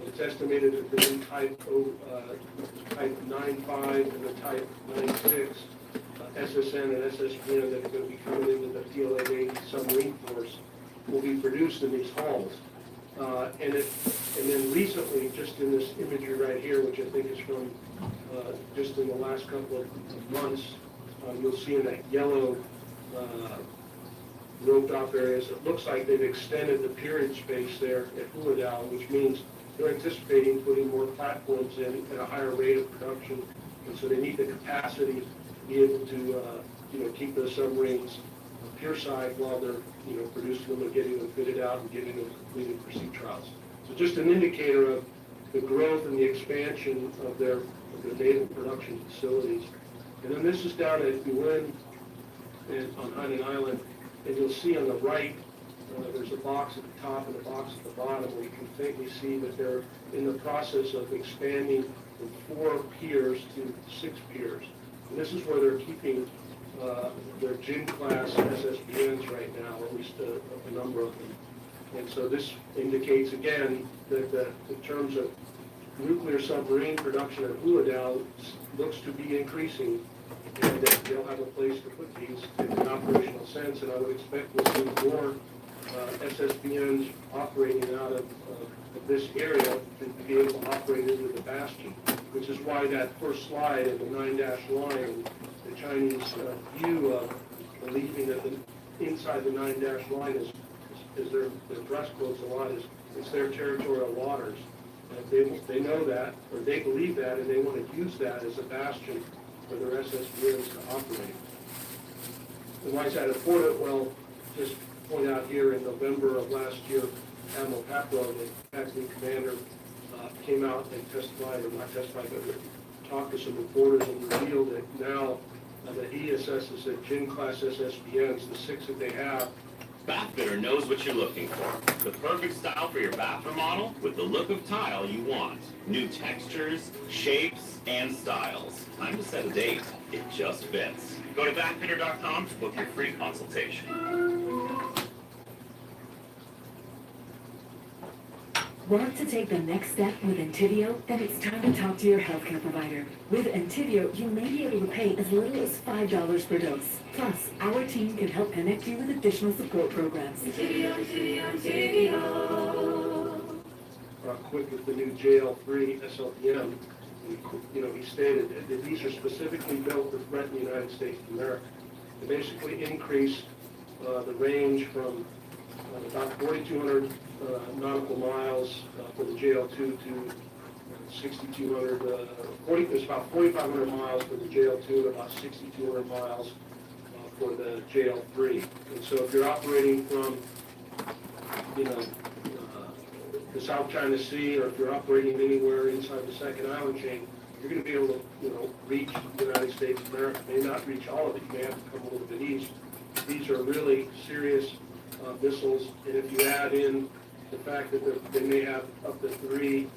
It's estimated that the new type 9.5 and the type 9.6 SSN and SSPN that are going to be coming into the PLA submarine force will be produced in these halls. And then recently, just in this imagery right here, which I think is from just in the last couple of months, you'll see in that yellow roped off areas, it looks like they've extended the period space there at Puladao, which means they're anticipating putting more platforms in at a higher rate of production. And so they need the capacity to be able to, keep those submarines pierside while they're, producing them and getting them fitted out and getting them completed for sea trials. So just an indicator of the growth and the expansion of their naval production facilities. And then this is down at Yulin on Hainan Island, and you'll see on the right, there's a box at the top and a box at the bottom where you can faintly see that they're in the process of expanding from 4 piers to 6 piers. And this is where they're keeping their Jin-class SSBNs right now, or at least a number of them. And so this indicates again that in terms of nuclear submarine production at Puladao looks to be increasing, and that they'll have a place to put these in an operational sense. And I would expect we'll see more SSBNs operating out of this area and be able to operate into the bastion, which is why that first slide in the 9-dash line, the Chinese view of believing that inside the 9-dash line is their press quotes a lot, is it's their territorial waters. They know that, or they believe that, and they want to use that as a bastion for their SSBNs to operate. And why is that important? Well, just point out here in November of last year, Admiral Papro, the acting commander, came out and testified, or not testified, but talked to some reporters and revealed that now that he assesses that Jin-class SSBNs, the 6 that they have, Bathfitter knows what you're looking for. The perfect style for your bathroom model with the look of tile you want. New textures, shapes, and styles. Time to set a date. It just fits. Go to bathfitter.com to book your free consultation. Want to take the next step with Entivio? Then it's time to talk to your healthcare provider. With Entivio, you may be able to pay as little as $5 per dose. Plus, our team can help connect you with additional support programs. Entivio, Entivio, Entivio. Quick with the new JL3 SLPM, he stated that these are specifically built to threaten the United States of America. They basically increase the range from about 4,200 nautical miles for the JL2 to 6,200, it's about 4,500 miles for the JL2 and about 6,200 miles for the JL3. And so if you're operating from, the South China Sea, or if you're operating anywhere inside the second island chain, you're going to be able to, reach the United States of America. May not reach all of it. You may have to come a little bit east. These are really serious missiles, and if you add in the fact that they may have up to 3,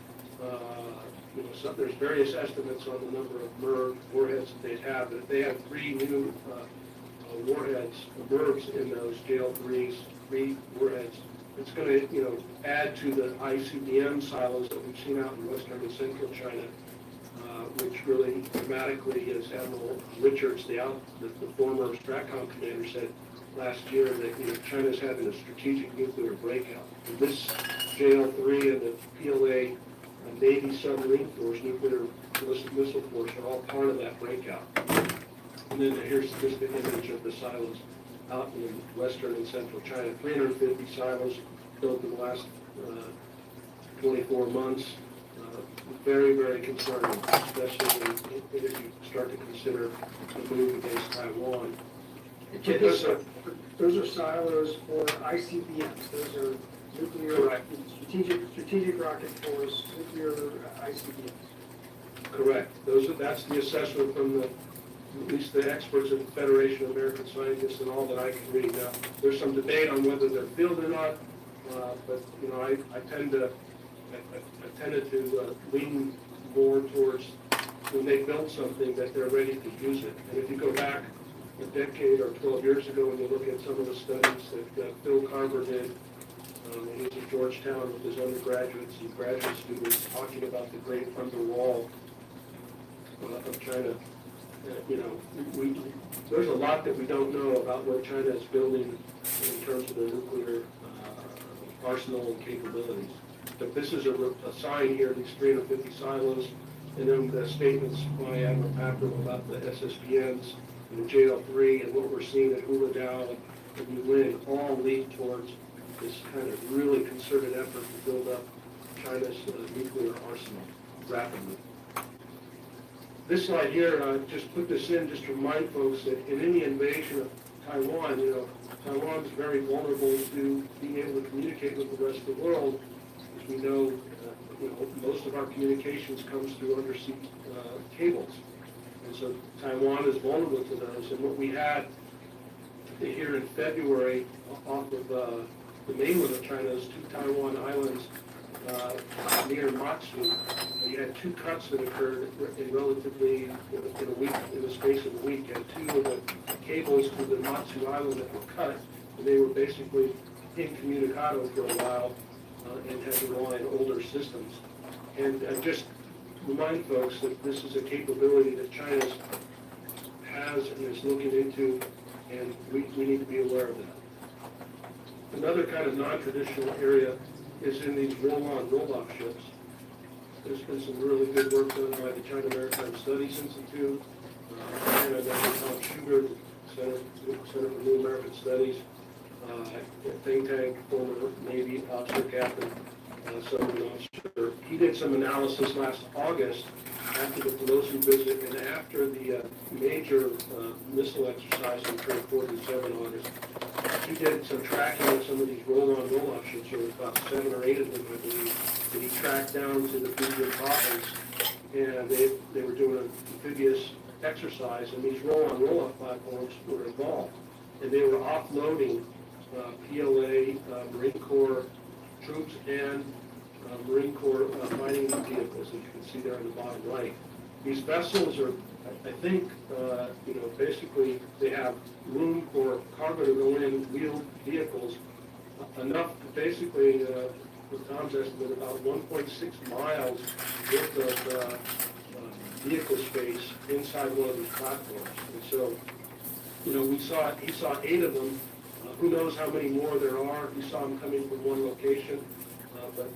so there's various estimates on the number of MIRV warheads that they'd have, but if they have 3 new warheads, MIRVs in those JL3s, 3 warheads, it's going to, add to the ICBM silos that we've seen out in western and central China, which really dramatically, as Admiral Richards, the former STRATCOM commander, said last year, that China's having a strategic nuclear breakout. And this JL3 and the PLA Navy submarine force nuclear ballistic missile force are all part of that breakout. And then here's just the image of the silos out in western and central China. 350 silos built in the last 24 months. Very, very concerning, especially if you start to consider the move against Taiwan. Those are silos for ICBMs. Those are nuclear, Correct. strategic rocket force, nuclear ICBMs. Correct. That's the assessment from at least the experts at the Federation of American Scientists and all that I can read. Now, there's some debate on whether they're fielded or not, but I tended to lean more towards when they build something that they're ready to use it. And if you go back a decade or 12 years ago and you look at some of the studies that Phil Carver did, when he was at Georgetown with his undergraduates and graduate students talking about the great underwall of China, there's a lot that we don't know about what China is building in terms of their nuclear arsenal and capabilities. But this is a sign here, these 350 silos, and then the statements by Admiral Papperl about the SSBNs and the JL3 and what we're seeing at Uludao and Yulin all lead towards this kind of really concerted effort to build up China's nuclear arsenal rapidly. This slide here, just put this in just to remind folks that in any invasion of Taiwan, Taiwan is very vulnerable to being able to communicate with the rest of the world. As we know, most of our communications comes through undersea cables. And so Taiwan is vulnerable to those. And what we had here in February off of the mainland of China is 2 Taiwan islands near Matsu. You had 2 cuts that occurred in relatively, in a week, in the space of a week. You had 2 of the cables to the Matsu island that were cut, and they were basically incommunicado for a while and had to rely on older systems. And just remind folks that this is a capability that China has and is looking into, and we need to be aware of that. Another kind of non-traditional area is in these roll-on, roll-off ships. There's been some really good work done by the China Maritime Studies Institute, and Tom Schubert, Center for New American Studies, think tank, former Navy officer captain, submarine officer. He did some analysis last August after the Pelosi visit and after the major missile exercise on 24th and 7 August. He did some tracking of some of these roll-on, roll-off ships. There were about 7 or 8 of them, I believe, that he tracked down to the Fujian province, and they were doing an amphibious exercise, and these roll-on, roll-off platforms were involved. And they were offloading PLA, Marine Corps troops, and Marine Corps fighting vehicles, as you can see there in the bottom right. These vessels are, I think, basically they have room for cargo to go in, wheeled vehicles, enough to basically, with Tom's estimate, about 1.6 miles worth of vehicle space inside one of these platforms. And so, he saw 8 of them. Who knows how many more there are? We saw them coming from one location. But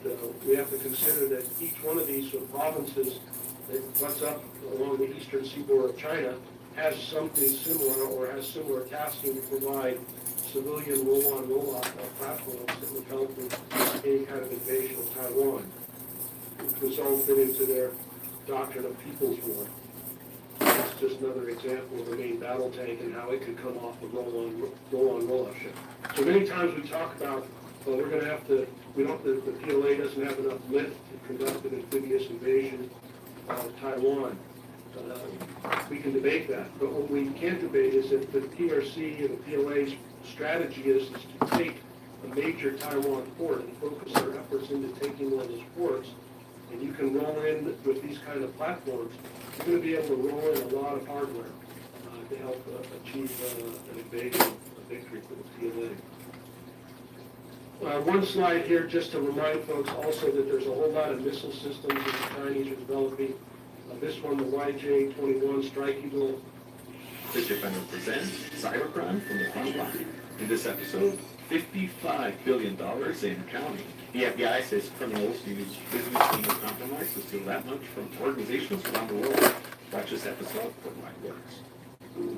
we have to consider that each one of these provinces that butts up along the eastern seaboard of China has something similar or has similar tasking to provide civilian roll-on, roll-off platforms that would help with any kind of invasion of Taiwan, which resulted into their doctrine of people's war. That's just another example of the main battle tank and how it could come off a roll-on, roll-off ship. So many times we talk about, well, we're going to have to, the PLA doesn't have enough lift to conduct an amphibious invasion of Taiwan. We can debate that, but what we can't debate is that the PRC and the PLA's strategy is to take a major Taiwan port and focus their efforts into taking one of those ports. And you can roll in with these kind of platforms. You're going to be able to roll in a lot of hardware to help achieve an invasion, a victory for the PLA. One slide here just to remind folks also that there's a whole lot of missile systems that the Chinese are developing. This one, the YJ-21 Strike Eagle, Fish Defender presents Cybercrime from the Front Line. In this episode, $55 billion in counting. The FBI says criminals use business email compromise to steal that much from organizations around the world. Watch this episode for my words.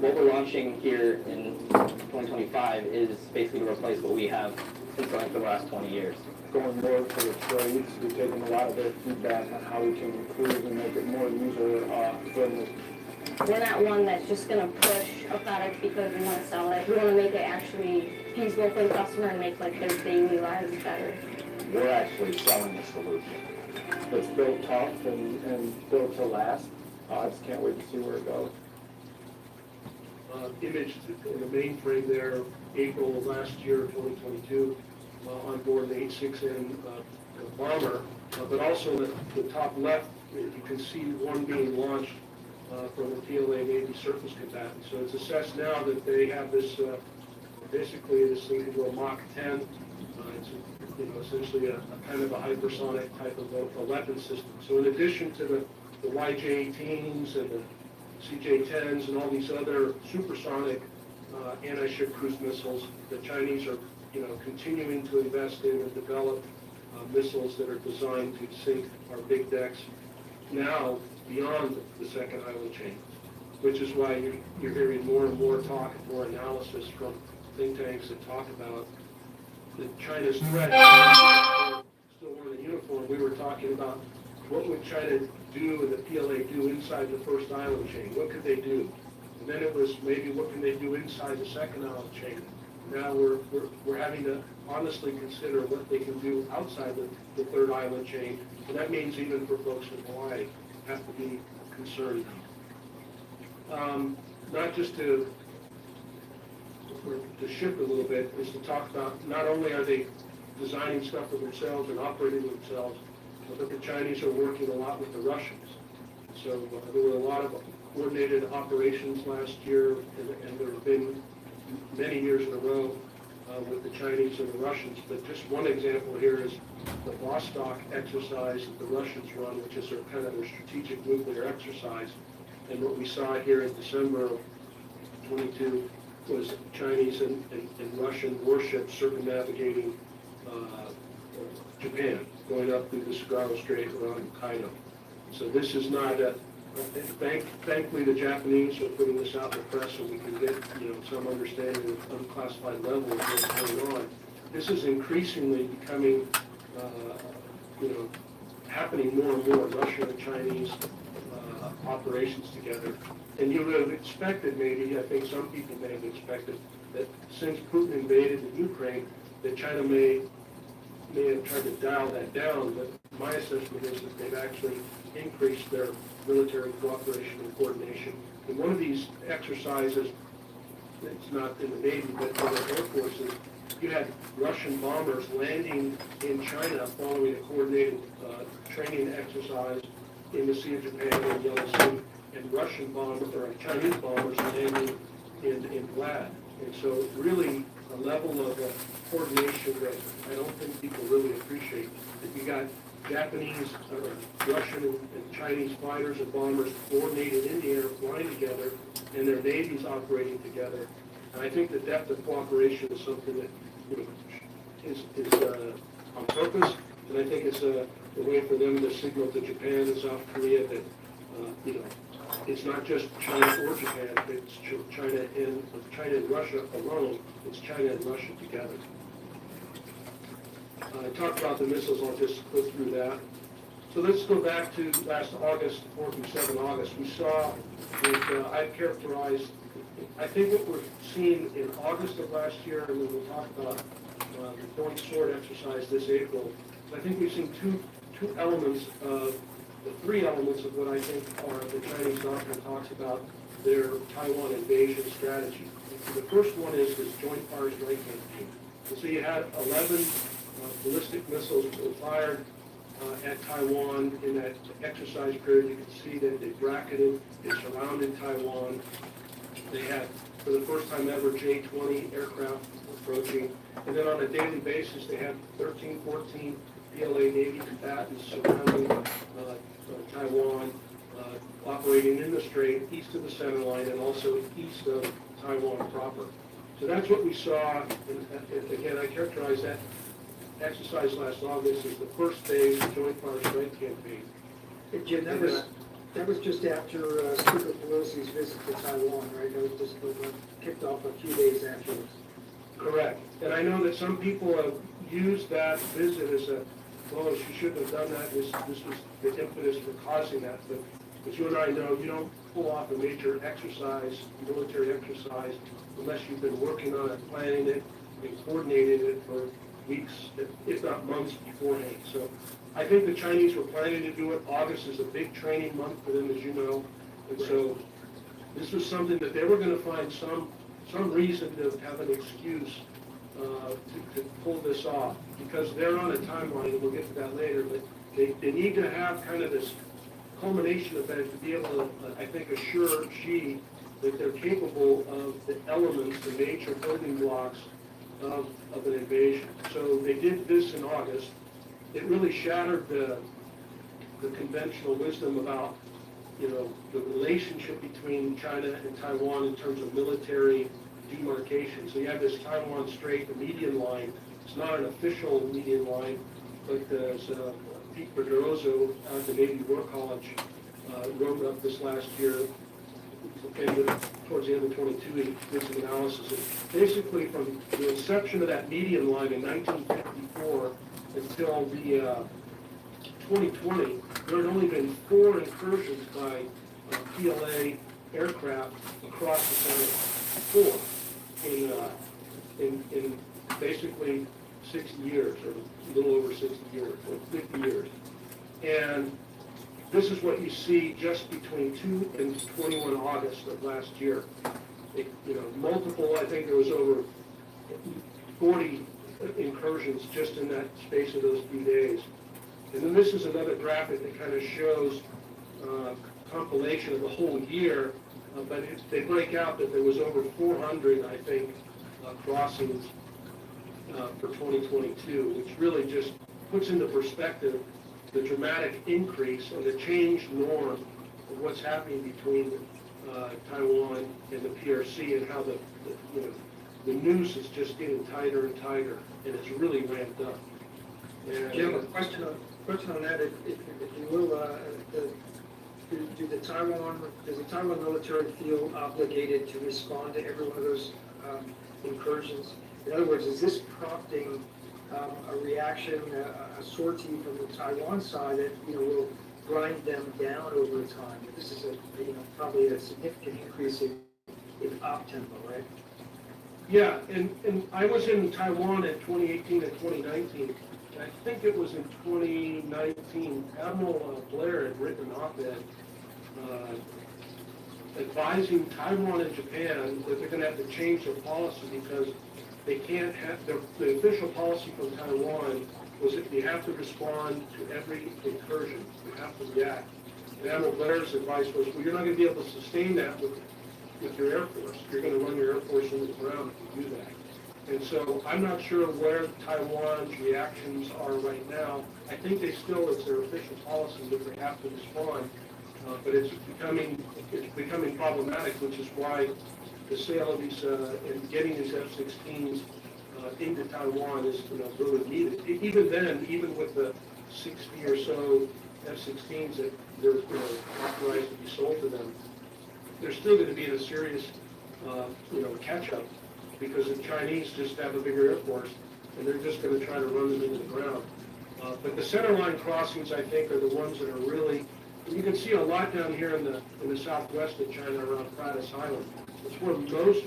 What we're launching here in 2025 is basically to replace what we have been selling for the last 20 years. Going more for the trades, we're taking a lot of their feedback on how we can improve and make it more user-friendly. We're not one that's just gonna push a product because we wanna sell it. We wanna make it actually feasible for the customer and make like their daily lives better. We're actually selling a solution. It's built tough and built to last. I just can't wait to see where it goes. Image in the mainframe there, April of last year, 2022, on board the H-6N bomber. But also the top left, you can see one being launched from the PLA Navy surface combatant. So it's assessed now that they have this, basically this thing can go Mach 10. It's essentially a kind of a hypersonic type of a weapon system. So in addition to the YJ-18s and the CJ-10s and all these other supersonic anti-ship cruise missiles, the Chinese are continuing to invest in and develop missiles that are designed to sink our big decks now beyond the second island chain, which is why you're hearing more and more talk and more analysis from think tanks that talk about China's threat. Still wearing the uniform, we were talking about what would China do and the PLA do inside the first island chain? What could they do? And then it was maybe what can they do inside the second island chain? Now we're having to honestly consider what they can do outside the third island chain. And that means even for folks in Hawaii have to be concerned. Not just to shift a little bit, is to talk about not only are they designing stuff for themselves and operating themselves, but the Chinese are working a lot with the Russians. So there were a lot of coordinated operations last year, and there have been many years in a row with the Chinese and the Russians. But just one example here is the Vostok exercise that the Russians run, which is their kind of their strategic nuclear exercise. And what we saw here in December of 22 was Chinese and Russian warships circumnavigating Japan, going up through the Sagara Strait around Hokkaido. So this is not a, thankfully the Japanese are putting this out in the press so we can get some understanding of unclassified level of what's going on. This is increasingly becoming, happening more and more, Russian and Chinese operations together. And you would have expected maybe, I think some people may have expected, that since Putin invaded the Ukraine, that China may have tried to dial that down, but my assessment is that they've actually increased their military cooperation and coordination. In one of these exercises, it's not in the Navy, but in the Air Forces, you had Russian bombers landing in China following a coordinated training exercise in the Sea of Japan and Yellow Sea, and Russian bombers, or Chinese bombers landing in Vlad. And so really a level of coordination that I don't think people really appreciate. That you got Japanese, Russian and Chinese fighters and bombers coordinated in the air, flying together, and their navies operating together. And I think the depth of cooperation is something that is on purpose, and I think it's a way for them to signal to Japan and South Korea that it's not just China or Japan, it's China and Russia alone, it's China and Russia together. I talked about the missiles, I'll just go through that. So let's go back to last August, 4th through 7 August. We saw that I've characterized, I think what we're seeing in August of last year, and then we'll talk about the Joint Sword exercise this April. I think we've seen two elements of the three elements of what I think are the Chinese doctrine talks about their Taiwan invasion strategy. The first one is this Joint Fire Strike campaign. And so you had 11 ballistic missiles that were fired at Taiwan in that exercise period. You can see that they bracketed, they surrounded Taiwan. They had, for the first time ever, J-20 aircraft approaching. And then on a daily basis, they had 13, 14 PLA Navy combatants surrounding Taiwan, operating in the strait, east of the center line, and also east of Taiwan proper. So that's what we saw, and again, I characterize that exercise last August as the first phase of the Joint Fire Strike Campaign. Hey, Jim, that was just after Speaker Pelosi's visit to Taiwan, right? That was just kicked off a few days afterwards. Correct. And I know that some people have used that visit as a, well, she shouldn't have done that, this was the impetus for causing that. But as you and I know, you don't pull off a major exercise, military exercise, unless you've been working on it, planning it, and coordinating it for weeks, if not months beforehand. So I think the Chinese were planning to do it. August is a big training month for them, as you know. And so this was something that they were going to find some reason to have an excuse to pull this off, because they're on a timeline, and we'll get to that later, but they need to have kind of this culmination event to be able to, I think, assure Xi that they're capable of the elements, the major building blocks of an invasion. So they did this in August. It really shattered the conventional wisdom about, you know, the relationship between China and Taiwan in terms of military demarcation. So you have this Taiwan Strait, the median line. It's not an official median line, but as Pete Pedroso at the Navy War College wrote up this last year, and towards the end of 22, he did some analysis. And basically, from the inception of that median line in 1954 until the 2020, there had only been 4 incursions by PLA aircraft across the center, 4 in basically 60 years, or a little over 60 years, or 50 years. And this is what you see just between 2 and 21 August of last year. Multiple, I think there was over 40 incursions just in that space of those few days. And then this is another graphic that kind of shows compilation of the whole year, but they break out that there was over 400, I think, crossings for 2022, which really just puts into perspective the dramatic increase and the changed norm of what's happening between Taiwan and the PRC, and how the noose is just getting tighter and tighter, and it's really ramped up. And, Jim, a question on that, if you will, does the Taiwan military feel obligated to respond to every one of those incursions? In other words, is this prompting a reaction, a sortie from the Taiwan side that will grind them down over time? This is probably a significant increase in op tempo, right? Yeah, and I was in Taiwan in 2018 and 2019. I think it was in 2019, Admiral Blair had written an op-ed advising Taiwan and Japan that they're going to have to change their policy, because they can't have, the official policy from Taiwan was that you have to respond to every incursion, you have to react. And Admiral Blair's advice was, well, you're not going to be able to sustain that with your Air Force. You're going to run your Air Force into the ground if you do that. And so I'm not sure where Taiwan's reactions are right now. I think it's their official policy that they have to respond, but it's becoming problematic, which is why the sale of these and getting these F-16s into Taiwan is really needed. Even then, even with the 60 or so F-16s that they're authorized to be sold to them, they're still going to be in a serious catch-up, because the Chinese just have a bigger Air Force, and they're just going to try to run them into the ground. But the centerline crossings, I think, are the ones that are really, you can see a lot down here in the southwest of China around Pratas Island. It's where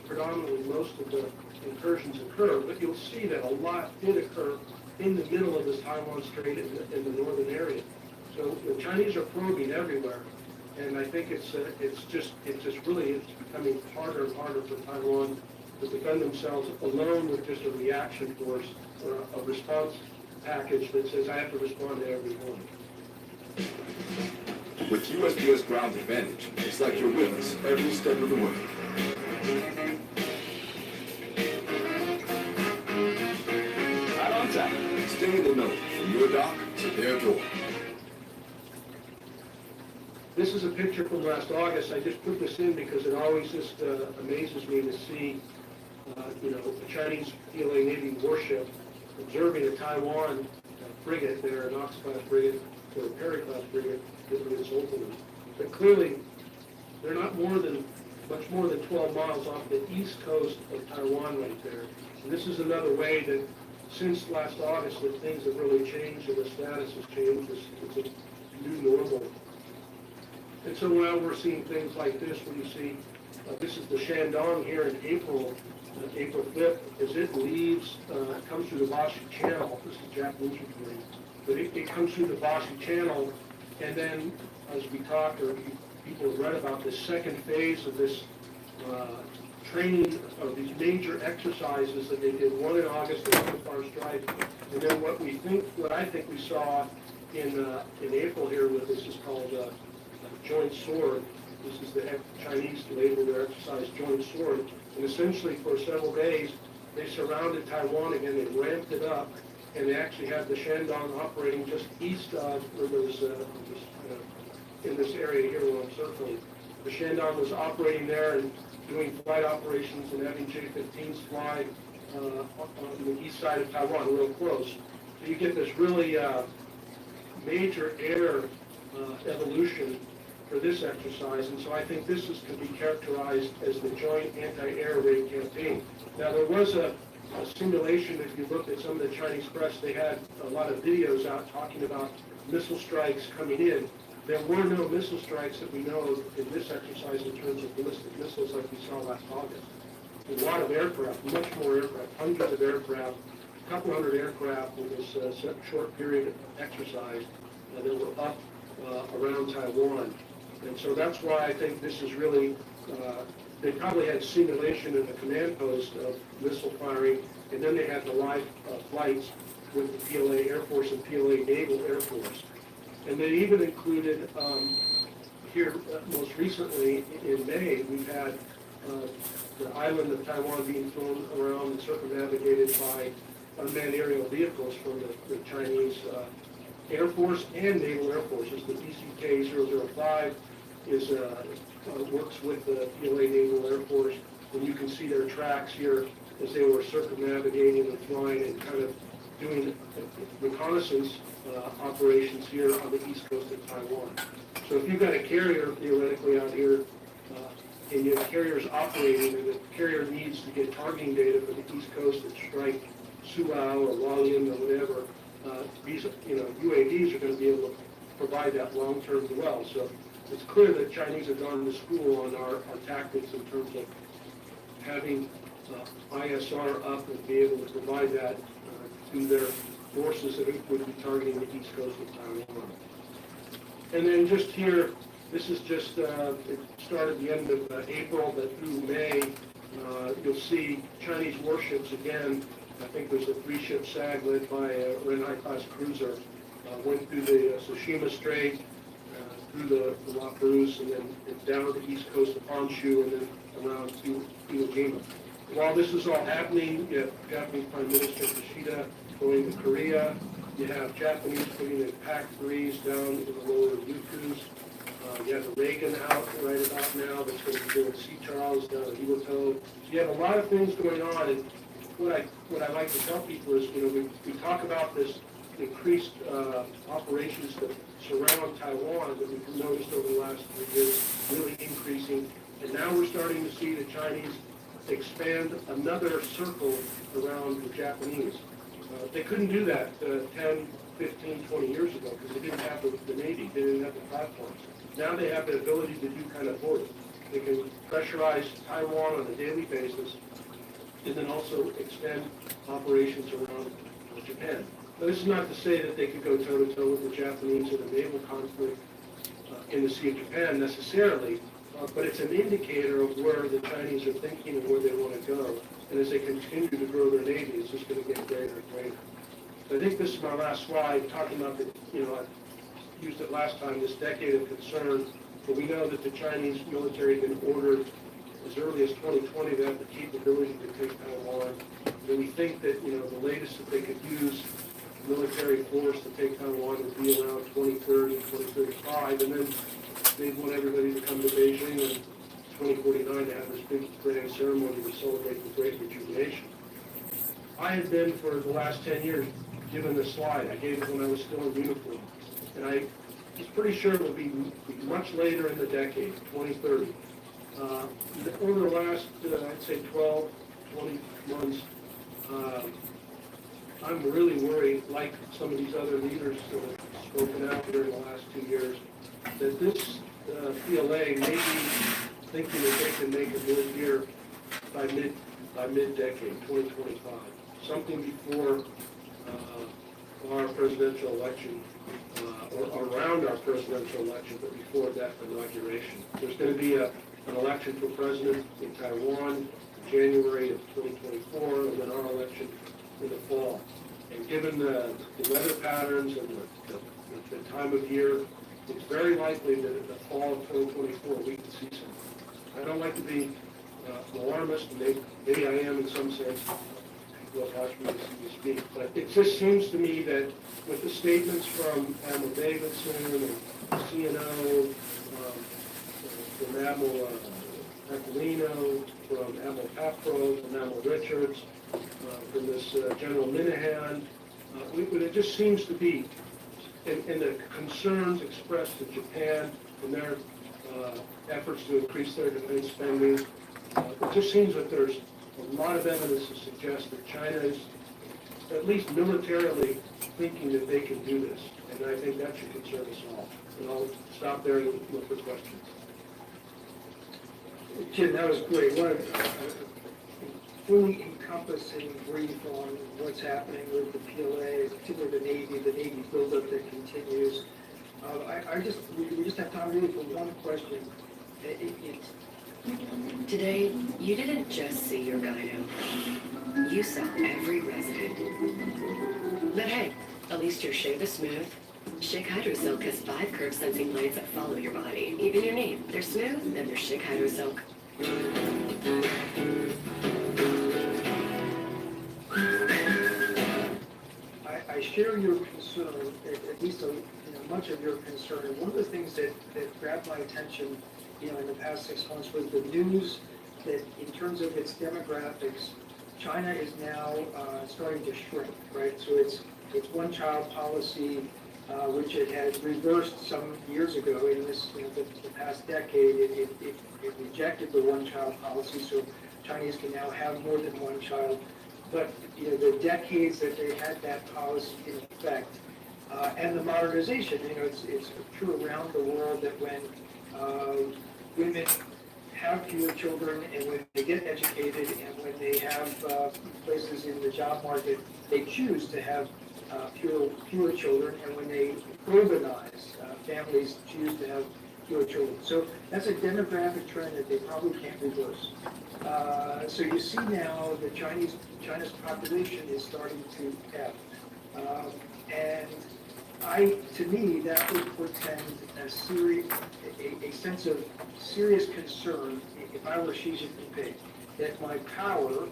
predominantly most of the incursions occur, but you'll see that a lot did occur in the middle of this Taiwan Strait in the northern area. So the Chinese are probing everywhere, and I think it's becoming harder and harder for Taiwan to defend themselves alone with just a reaction force or a response package that says, I have to respond to every one. With USPS Ground Advantage, it's like you're with us every step of the way. Right on time. Stay in the know from your dock to their door. This is a picture from last August. I just put this in because it always just amazes me to see, a Chinese PLA Navy warship observing a Taiwan frigate there, an Ox-class frigate or a Perry-class frigate giving its ultimate. But clearly, they're not much more than 12 miles off the east coast of Taiwan right there. And this is another way that since last August that things have really changed and the status has changed. It's a new normal. And so now we're seeing things like this where you see, this is the Shandong here in April 5th, as it leaves, comes through the Bashi Channel. This is Japanese reporting. But it comes through the Bashi Channel, and then as we talked, or people have read about the second phase of this training of these major exercises that they did, one in August and one in Far Strike. And then what I think we saw in April here with this is called Joint Sword. This is the Chinese label their exercise Joint Sword. And essentially for several days, they surrounded Taiwan again, they ramped it up, and they actually had the Shandong operating just east of where there's in this area here where I'm circling. The Shandong was operating there and doing flight operations and having J-15s fly on the east side of Taiwan, real close. So you get this really major air evolution for this exercise, and so I think this can be characterized as the Joint Anti-Air Raid Campaign. Now there was a simulation, if you looked at some of the Chinese press, they had a lot of videos out talking about missile strikes coming in. There were no missile strikes that we know of in this exercise in terms of ballistic missiles like we saw last August. A lot of aircraft, much more aircraft, hundreds of aircraft, a couple hundred aircraft in this short period of exercise that were up around Taiwan. And so that's why I think this is really, they probably had simulation in the command post of missile firing, and then they had the live flights with the PLA Air Force and PLA Naval Air Force. And they even included, here most recently in May, we've had the island of Taiwan being flown around and circumnavigated by unmanned aerial vehicles from the Chinese Air Force and Naval Air Forces. The BCK-005 works with the PLA Naval Air Force, and you can see their tracks here as they were circumnavigating and flying and kind of doing reconnaissance operations here on the east coast of Taiwan. So if you've got a carrier theoretically out here, and your carrier's operating, and the carrier needs to get targeting data for the east coast that strike Suao or Hualien or whatever, these UAVs are going to be able to provide that long-term as well. So it's clear that Chinese have gone to school on our tactics in terms of having ISR up and be able to provide that to their forces that would be targeting the east coast of Taiwan. And then just here, this is just, it started the end of April, but through May, you'll see Chinese warships again. I think there's a 3-ship SAG led by a Renhai-class cruiser, went through the Tsushima Strait, through the La Perouse, and then down to the east coast of Honshu, and then around to Iwo Jima. While this is all happening, you have Japanese Prime Minister Kishida going to Korea. You have Japanese putting in PAC-3s down in the lower Ryukyus. You have the Reagan out right about now that's going to be doing Sea Charles down in Iwata. So you have a lot of things going on. And what I like to tell people is, we talk about this increased operations that surround Taiwan that we've noticed over the last 3 years really increasing. And now we're starting to see the Chinese expand another circle around the Japanese. They couldn't do that 10, 15, 20 years ago because they didn't have the Navy, they didn't have the platforms. Now they have the ability to do kind of both. They can pressurize Taiwan on a daily basis and then also extend operations around Japan. Now, this is not to say that they could go toe-to-toe with the Japanese in a naval conflict in the Sea of Japan necessarily, but it's an indicator of where the Chinese are thinking and where they want to go. And as they continue to grow their Navy, it's just going to get greater and greater. So I think this is my last slide, talking about I used it last time, this decade of concern, but we know that the Chinese military has been ordered as early as 2020 to have the capability to take Taiwan. And we think that, the latest that they could use military force to take Taiwan would be around 2030, 2035, and then they'd want everybody to come to Beijing in 2049 to have this big grand ceremony to celebrate the Great Rejuvenation. I have been, for the last 10 years, given this slide. I gave it when I was still in uniform. And I was pretty sure it would be much later in the decade, 2030. Over the last, I'd say 12, 20 months, I'm really worried, like some of these other leaders that have spoken out during the last 2 years, that this PLA may be thinking that they can make a move here by mid-decade, 2025, something before our presidential election, or around our presidential election, but before that inauguration. There's going to be an election for president in Taiwan in January of 2024, and then our election in the fall. And given the weather patterns and the time of year, it's very likely that in the fall of 2024 we can see something. I don't like to be alarmist, and maybe I am in some sense. People have watched me speak, but it just seems to me that with the statements from Admiral Davidson and CNO, from Admiral Aquilino, from Admiral Papro, from Admiral Richards, from this General Minahan, it just seems to be, in the concerns expressed in Japan and their efforts to increase their defense spending, it just seems that there's a lot of evidence to suggest that China is, at least militarily, thinking that they can do this. And I think that should concern us all. And I'll stop there and look for questions. Jim, that was great. What a fully encompassing brief on what's happening with the PLA, particularly the Navy buildup that continues. We just have time really for one question. Today, you didn't just see your Guido. You saw every resident. But hey, at least your shape is smooth. Schick Hydrosilk has 5 curve sensing blades that follow your body, even your knee. They're smooth, and they're Schick Hydrosilk. I share your concern, at least much of your concern. And one of the things that grabbed my attention, in the past 6 months was the news that in terms of its demographics, China is now starting to shrink, right? So it's one-child policy, which it had reversed some years ago. In this, the past decade, it rejected the one-child policy, so Chinese can now have more than one child. But the decades that they had that policy in effect, and the modernization, it's true around the world that when women have fewer children and when they get educated and when they have places in the job market, they choose to have fewer children, and when they urbanize, families choose to have fewer children. So that's a demographic trend that they probably can't reverse. So you see now that China's population is starting to ebb. And to me, that would portend a sense of serious concern if I were Xi Jinping, that my power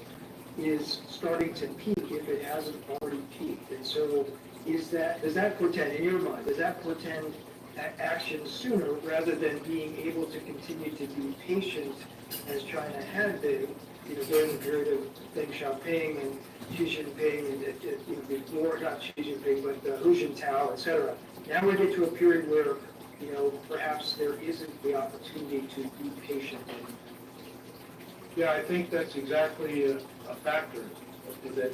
is starting to peak if it hasn't already peaked. And so does that portend, in your mind, does that portend action sooner rather than being able to continue to be patient as China had been, during the period of Deng Xiaoping and Xi Jinping and before, not Xi Jinping, but Hu Jintao, et cetera. Now we get to a period where, perhaps there isn't the opportunity to be patient. Yeah, I think that's exactly a factor, that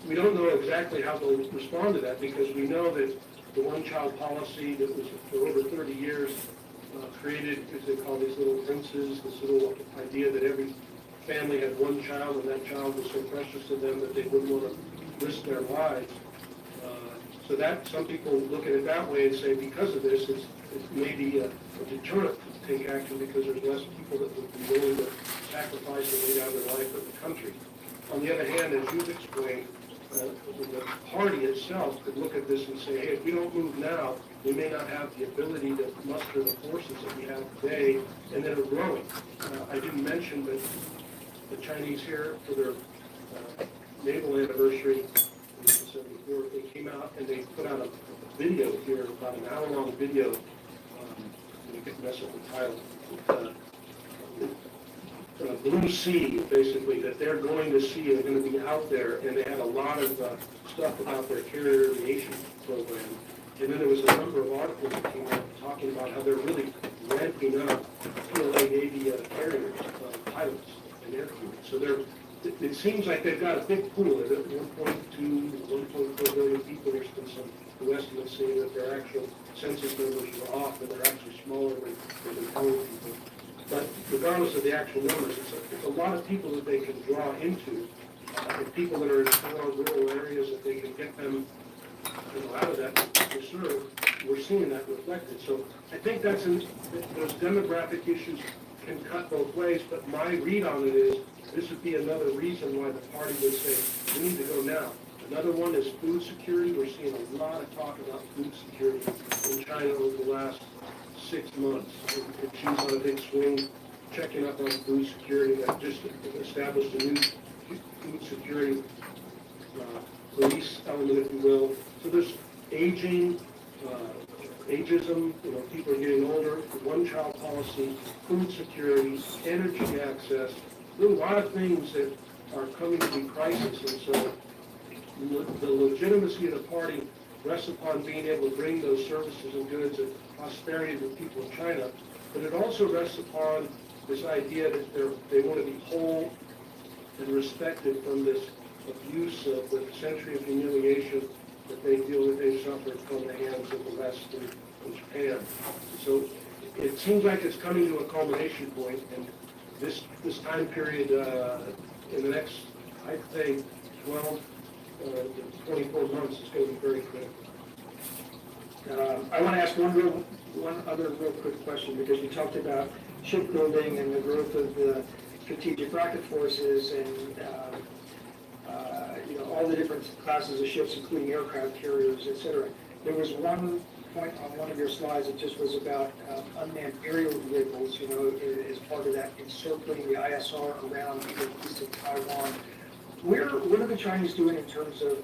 we don't know exactly how they'll respond to that, because we know that the one-child policy that was for over 30 years created, as they call these little princes, this little idea that every family had one child, and that child was so precious to them that they wouldn't want to risk their lives. So that some people look at it that way and say, because of this, it's maybe a deterrent to take action, because there's less people that would be willing to sacrifice and lay down their life for the country. On the other hand, as you've explained, the party itself could look at this and say, hey, if we don't move now, we may not have the ability to muster the forces that we have today, and that are growing. I didn't mention that the Chinese here, for their naval anniversary, 1974, they came out and they put out a video here, about an hour-long video. You can mess up the title. Blue Sea, basically, that they're going to see, they're going to be out there, and they had a lot of stuff about their carrier aviation program. And then there was a number of articles that came out talking about how they're really ramping up PLA Navy carriers, pilots, and air crew. So it seems like they've got a big pool. They're at 1.2, 1.4 billion people. There's been some new estimates saying that their actual census numbers were off, and they're actually smaller than total people. But regardless of the actual numbers, it's a lot of people that they can draw into, and people that are in more rural areas that they can get them out of that to serve. We're seeing that reflected. So I think those demographic issues can cut both ways, but my read on it is this would be another reason why the party would say, we need to go now. Another one is food security. We're seeing a lot of talk about food security in China over the last 6 months. And she's on a big swing, checking up on food security. That just established a new food security police element, if you will. So there's aging, ageism, people are getting older, one-child policy, food security, energy access. There are a lot of things that are coming to be crisis, and so the legitimacy of the party rests upon being able to bring those services and goods and prosperity to the people of China, but it also rests upon this idea that they want to be whole and respected from this abuse of the century of humiliation that they feel that they've suffered from the hands of the West and Japan. So it seems like it's coming to a culmination point, and this time period in the next, I'd say, 12 to 24 months is going to be very critical. I want to ask one other real quick question, because you talked about shipbuilding and the growth of the strategic rocket forces and all the different classes of ships, including aircraft carriers, et cetera. There was one point on one of your slides that just was about unmanned aerial vehicles, as part of that encircling the ISR around either east of Taiwan. What are the Chinese doing in terms of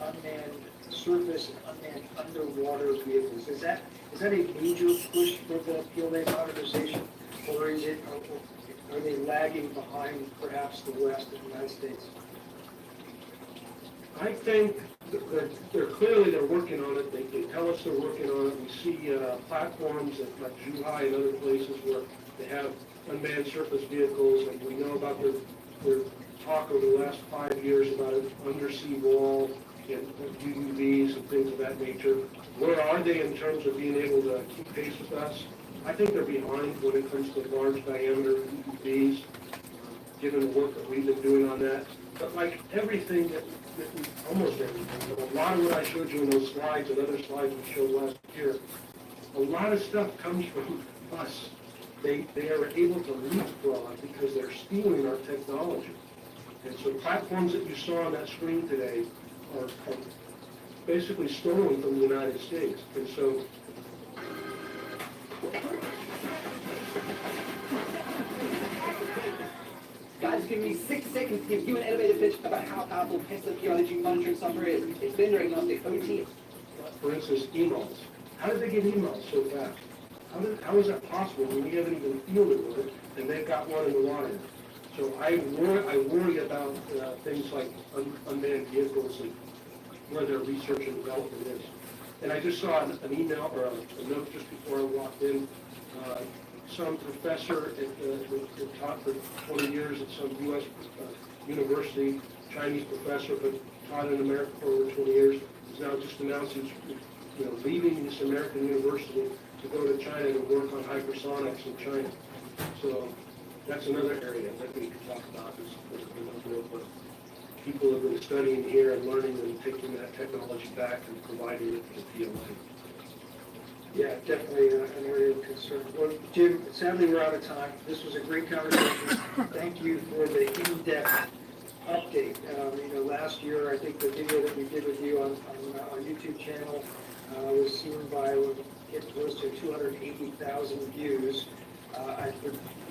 unmanned surface and unmanned underwater vehicles? Is that a major push for the PLA modernization, or are they lagging behind perhaps the West and the United States? I think they're working on it. They tell us they're working on it. We see platforms like Zhuhai and other places where they have unmanned surface vehicles, and we know about their talk over the last 5 years about an undersea wall and UUVs and things of that nature. Where are they in terms of being able to keep pace with us? I think they're behind when it comes to large diameter UUVs, given the work that we've been doing on that. But like everything almost everything, but a lot of what I showed you in those slides and other slides we showed last year, a lot of stuff comes from us. They are able to leapfrog because they're stealing our technology. And so platforms that you saw on that screen today are basically stolen from the United States. And so Guys, give me 6 seconds to give you an elevator pitch about how powerful passive geology monitoring software is. It's vendor agnostic, OT. for instance, emails. How did they get emails so fast? How is that possible when we haven't even fielded one and they've got one in the water? So I worry about things like unmanned vehicles and where their research and development is. And I just saw an email or a note just before I walked in. Some professor that taught for 20 years at some U.S. University, Chinese professor, but taught in America for over 20 years, is now just announcing, leaving this American university to go to China to work on hypersonics in China. So that's another area that we could talk about. Is people have been studying here and learning and taking that technology back and providing it to the PLA. Yeah, definitely an area of concern. Well, Jim, sadly we're out of time. This was a great conversation. Thank you for the in-depth update. Last year, I think the video that we did with you on our YouTube channel was seen by getting close to 280,000 views. I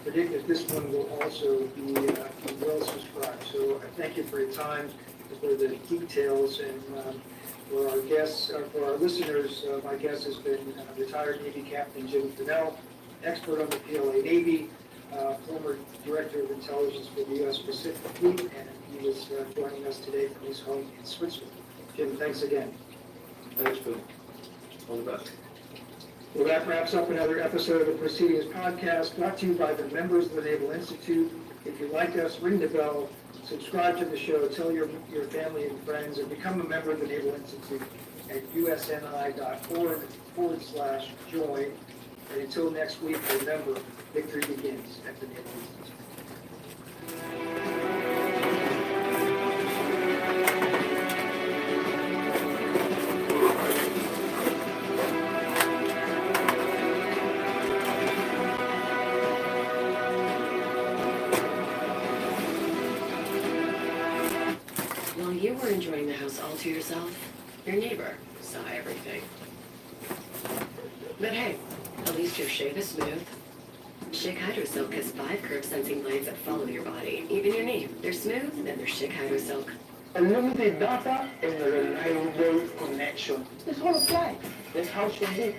predict that this one will also be well subscribed. So I thank you for your time. for the details. And for our guests, for our listeners, my guest has been retired Navy Captain Jim Fennell, expert on the PLA Navy, former Director of Intelligence for the U.S. Pacific Fleet, and he is joining us today from his home in Switzerland. Jim, thanks again. Thanks, Bill. All the best. Well, that wraps up another episode of the Proceedings Podcast, brought to you by the members of the Naval Institute. If you like us, ring the bell, subscribe to the show, tell your family and friends, and become a member of the Naval Institute at usni.org/join. And until next week, remember, victory begins at the Naval Institute. While you were enjoying the house all to yourself, your neighbor saw everything. But hey, at least your shave is smooth. Schick Hydro Silk has 5 curve sensing blades that follow your body, even your knee. They're smooth, and they're Schick Hydro Silk. Unlimited data and a reliable connection. That's all it's like. That's how it should be.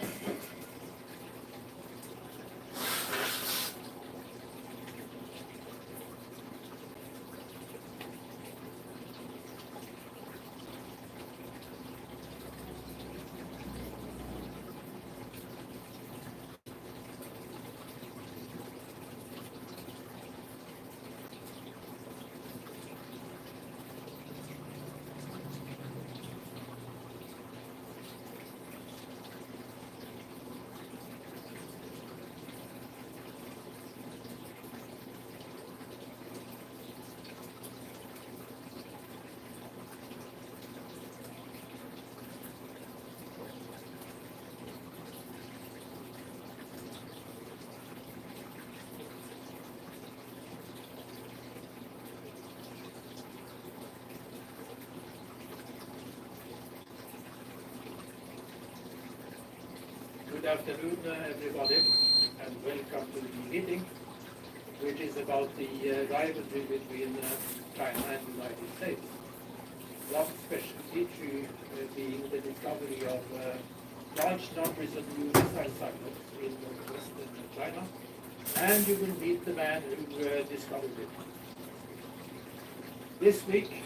Good afternoon, everybody, and welcome to the meeting, which is about the rivalry between China and the United States. One special feature being the discovery of large numbers of new missile silos in northwestern China, and you will meet the man who discovered it. This week,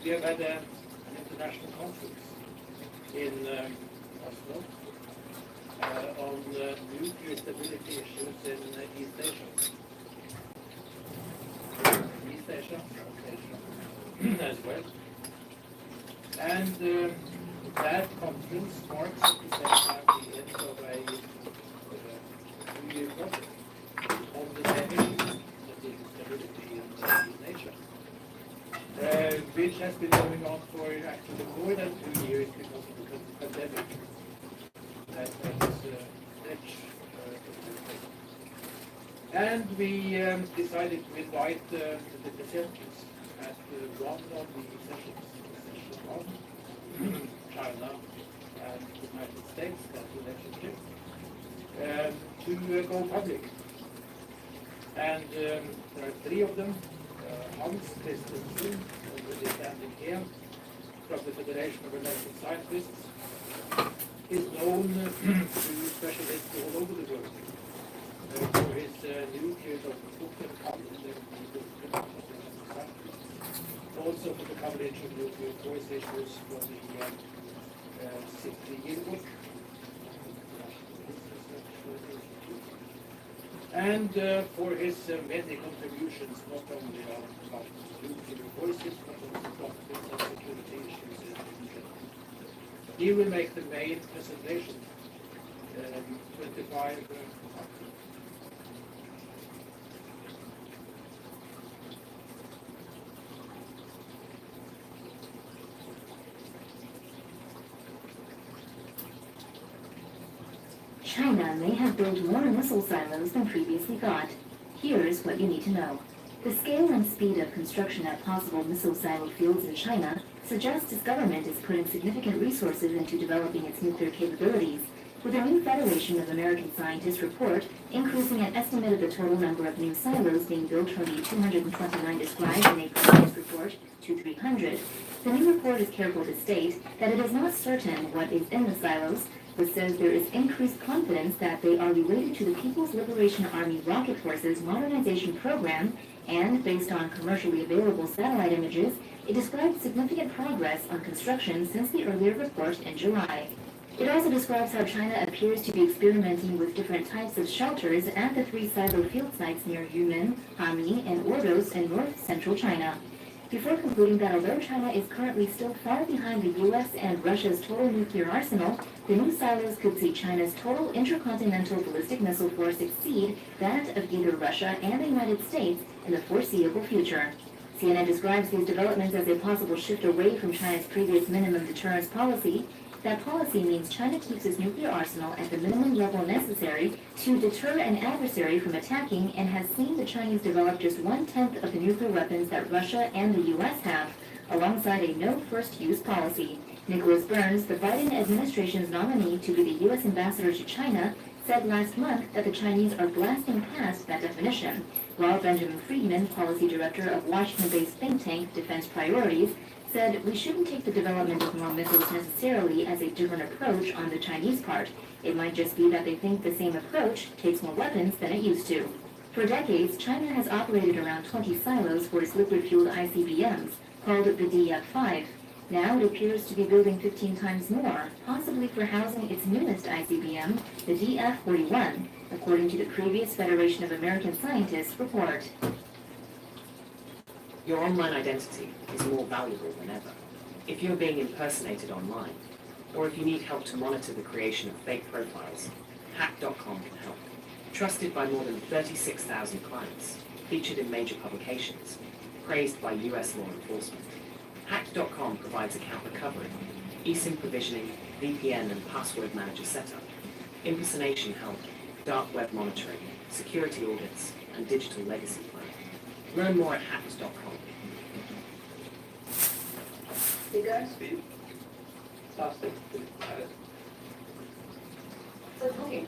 we have had an international conference in Oslo on nuclear stability issues in East Asia. East Asia, South Asia as well. And that conference marks at the same time the end of a 2-year project on the same issues, stability in East Asia, which has been going on for actually more than 2 years because of the pandemic. And we decided to invite the presenters at one of the sessions, session 1, China and the United States, that relationship, to go public. And there are 3 of them. Hans Christensen, already standing here, from the Federation of American Scientists, is known to specialists all over the world for his nuclear also for the coverage of nuclear force issues for the 60-year book. And for his many contributions, not only about nuclear forces, but also conflict and security issues in the He will make the main presentation, 25. China may have built more missile silos than previously thought. Here's what you need to know. The scale and speed of construction at possible missile silo fields in China suggests its government is putting significant resources into developing its nuclear capabilities, with a new Federation of American Scientists report increasing an estimate of the total number of new silos being built from the 229 described in a previous report to 300. The new report is careful to state that it is not certain what is in the silos, but says there is increased confidence that they are related to the People's Liberation Army Rocket Force's modernization program, and based on commercially available satellite images, it describes significant progress on construction since the earlier report in July. It also describes how China appears to be experimenting with different types of shelters at the 3 silo field sites near Yumen, Hami, and Ordos in north-central China. Before concluding that although China is currently still far behind the U.S. and Russia's total nuclear arsenal, the new silos could see China's total intercontinental ballistic missile force exceed that of either Russia and the United States in the foreseeable future. CNN describes these developments as a possible shift away from China's previous minimum deterrence policy. That policy means China keeps its nuclear arsenal at the minimum level necessary to deter an adversary from attacking, and has seen the Chinese develop just 1/10 of the nuclear weapons that Russia and the U.S. have, alongside a no first-use policy. Nicholas Burns, the Biden administration's nominee to be the U.S. ambassador to China, said last month that the Chinese are blasting past that definition, while Benjamin Friedman, policy director of Washington-based think tank Defense Priorities, said we shouldn't take the development of more missiles necessarily as a different approach on the Chinese part. It might just be that they think the same approach takes more weapons than it used to. For decades, China has operated around 20 silos for its liquid-fueled ICBMs, called the DF-5. Now it appears to be building 15 times more, possibly for housing its newest ICBM, the DF-41, according to the previous Federation of American Scientists report. Your online identity is more valuable than ever. If you're being impersonated online, or if you need help to monitor the creation of fake profiles, Hack.com can help. Trusted by more than 36,000 clients, featured in major publications, praised by US law enforcement, Hack.com provides account recovery, eSIM provisioning, VPN and password manager setup, impersonation help, dark web monitoring, security audits, and digital legacy planning. Learn more at Hacks.com. Hey guys. So tell me,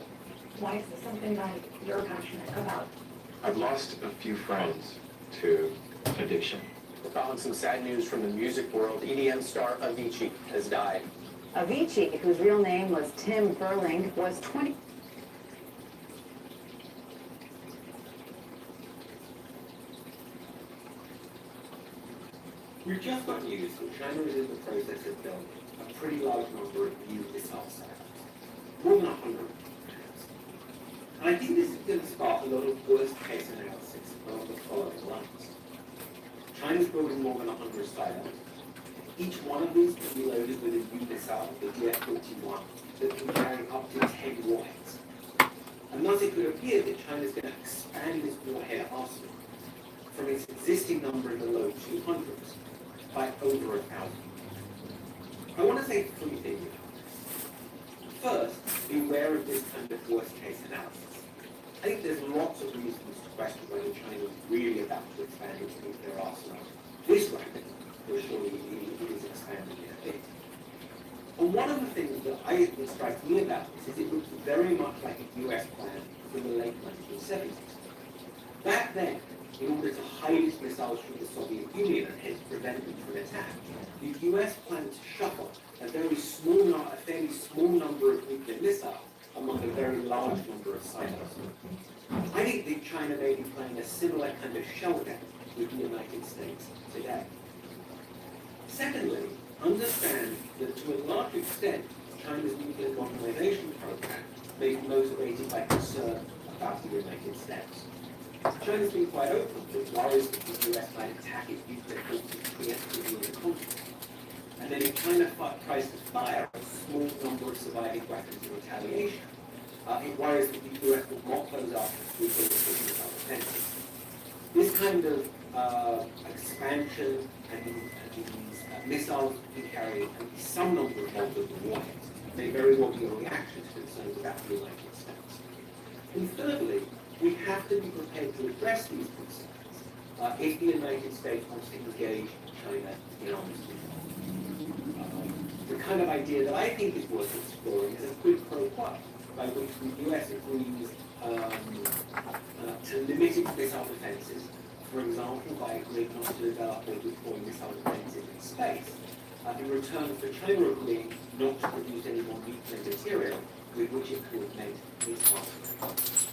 why is this something that you're passionate about? I've lost a few friends to addiction. We're following some sad news from the music world. EDM star Avicii has died. Avicii, whose real name was Tim Burling, was 20. We've just got news that China is in the process of building a pretty large number of new missile silos, more than 100. And I think this is going to spark a lot of worst-case analysis along the following lines. China's building more than 100 silos. Each one of these can be loaded with a new missile, the DF-41, that can carry up to 10 warheads. And thus it could appear that China's going to expand its warhead arsenal from its existing number in the low 200s by over 1,000. I want to say 3 things. First, be aware of this kind of worst-case analysis. I think there's lots of reasons to question whether China is really about to expand its nuclear arsenal this rapidly, or surely it is expanding it a bit. And one of the things that strikes me about this is it looks very much like a US plan from the late 1970s. Back then, in order to hide its missiles from the Soviet Union and hence prevent them from attack, the US planned to shuffle a fairly small number of nuclear missiles among a very large number of silos. I think that China may be playing a similar kind of shell game with the United States today. Secondly, understand that to a large extent, China's nuclear modernization program may be motivated by concern about the United States. China's been quite open with worries that the US might attack its nuclear forces preemptively in the continent. And then if China tries to fire a small number of surviving weapons in retaliation, it worries that the US will mock those up with the missile defenses. This kind of expansion and these missiles be carried some number of multiple warheads may very well be a reaction to concerns about the United States. And thirdly, we have to be prepared to address these concerns if the United States wants to engage China in arms control. The kind of idea that I think is worth exploring is a quid pro quo, by which the US agrees to limit its missile defenses For example, by agreeing not to develop or deploy missile defenses in space, in return for China agreeing not to produce any more nuclear material with which it could make missiles.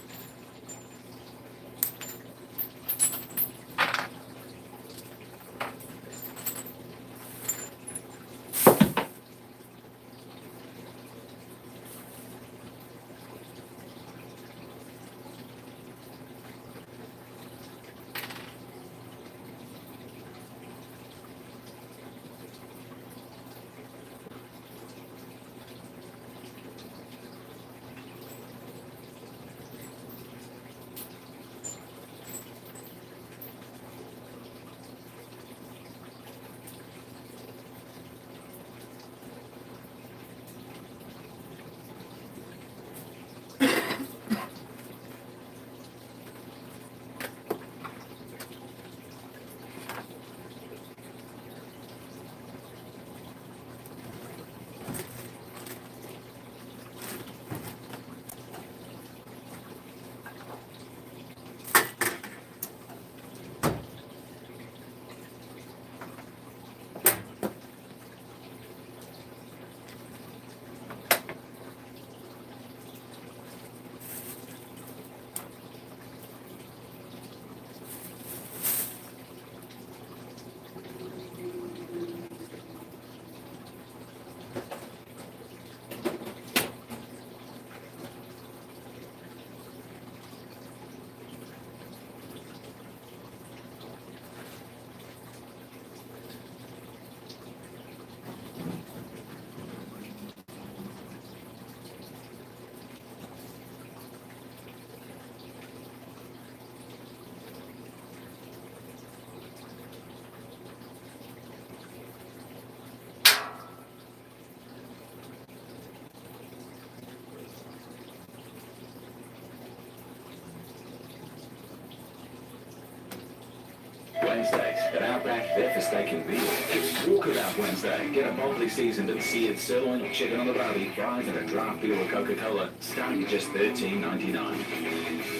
Wednesdays at Outback, they're for steak and beer. It's Walkabout Wednesday. Get a boldly seasoned and seared sirloin or chicken on the barbie, fries and a draft beer or Coca-Cola, starting at just $13.99.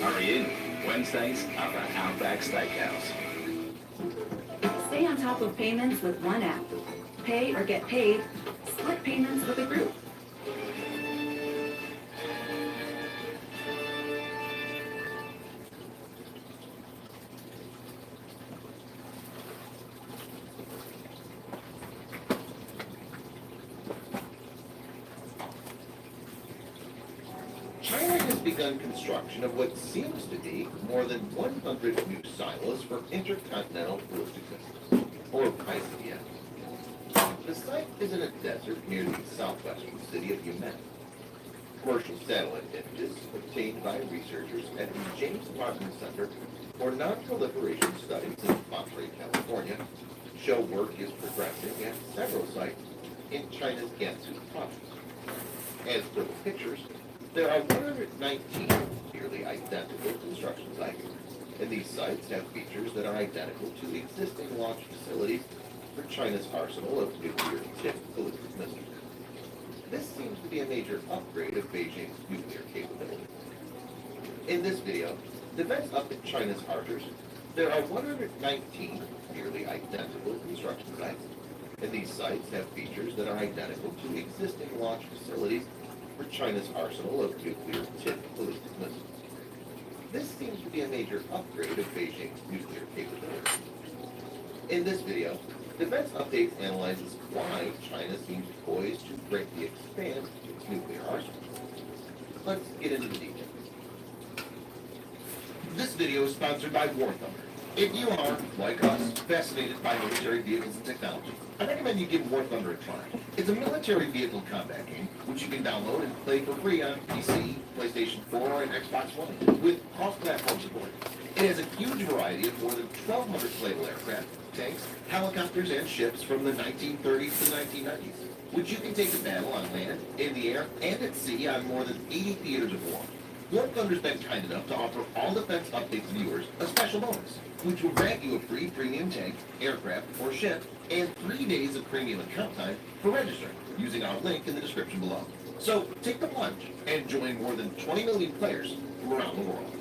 Hurry in. Wednesdays up at Outback Steakhouse. Stay on top of payments with one app. Pay or get paid. Split payments with a group. China has begun construction of what seems to be more than 100 new silos for intercontinental ballistic missiles, or ICBM. The site is in a desert near the southwestern city of Yumen. Commercial satellite images obtained by researchers at the James Martin Center for Non-Proliferation Studies in Monterey, California, show work is progressing at several sites in China's Gansu province. As per the pictures, there are 119 nearly identical construction sites, and these sites have features that are identical to existing launch facilities for China's arsenal of nuclear-tipped ballistic missiles. This seems to be a major upgrade of Beijing's nuclear capability. In this video, Defense Update China's Archers, there are 119 nearly identical construction sites, and these sites have features that are identical to existing launch facilities for China's arsenal of nuclear-tipped ballistic missiles. This seems to be a major upgrade of Beijing's nuclear capability. In this video, Defense Updates analyzes why China seems poised to greatly expand its nuclear arsenal. Let's get into the details. This video is sponsored by War Thunder. If you are, like us, fascinated by military vehicles and technology, I recommend you give War Thunder a try. It's a military vehicle combat game, which you can download and play for free on PC, PlayStation 4, and Xbox One, with cross-platform support. It has a huge variety of more than 1,200 playable aircraft, tanks, helicopters, and ships from the 1930s to 1990s, which you can take to battle on land, in the air, and at sea on more than 80 theaters of war. War Thunder's been kind enough to offer all Defense Updates viewers a special bonus, which will grant you a free premium tank, aircraft, or ship, and 3 days of premium account time for registering, using our link in the description below. So take the plunge and join more than 20 million players from around the world.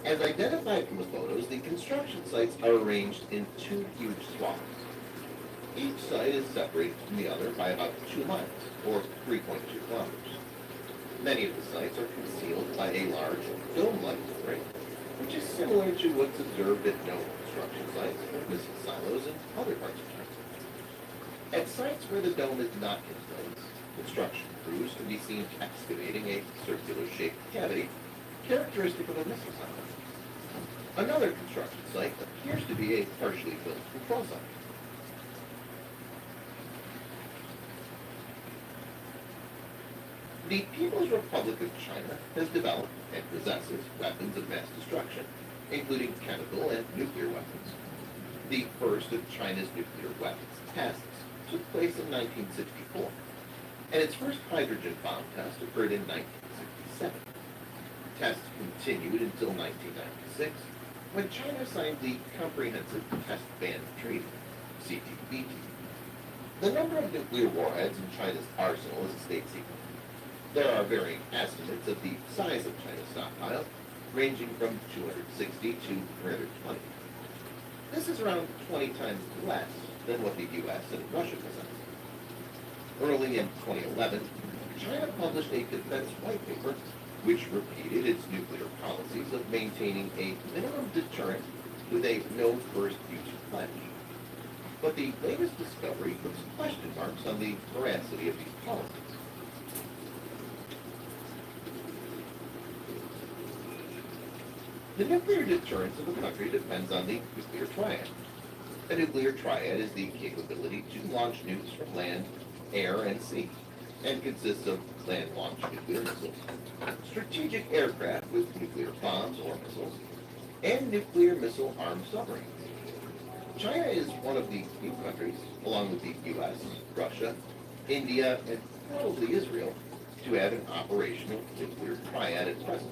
As identified from the photos, the construction sites are arranged in two huge swaths. Each site is separated from the other by about 2 miles, or 3.2 kilometers. Many of the sites are concealed by a large dome-like ring, which is similar to what's observed at known construction sites of missile silos and other parts of China. At sites where the dome is not in place, construction crews can be seen excavating a circular-shaped cavity characteristic of a missile silo. Another construction site appears to be a partially built control site. The People's Republic of China has developed and possesses weapons of mass destruction, including chemical and nuclear weapons. The first of China's nuclear weapons tests took place in 1964, and its first hydrogen bomb test occurred in 1967. Tests continued until 1996, when China signed the Comprehensive Test Ban Treaty, CTBT. The number of nuclear warheads in China's arsenal is a state secret. There are varying estimates of the size of China's stockpile, ranging from 260 to 320. This is around 20 times less than what the U.S. and Russia possess. Early in 2011, China published a defense white paper which repeated its nuclear policies of maintaining a minimum deterrent with a no first use pledge. But the latest discovery puts question marks on the veracity of these policies. The nuclear deterrence of a country depends on the nuclear triad. A nuclear triad is the capability to launch nukes from land, air, and sea, and consists of land-launched nuclear missiles, strategic aircraft with nuclear bombs or missiles, and nuclear missile-armed submarines. China is one of the few countries, along with the U.S., Russia, India, and probably Israel, to have an operational nuclear triad at present.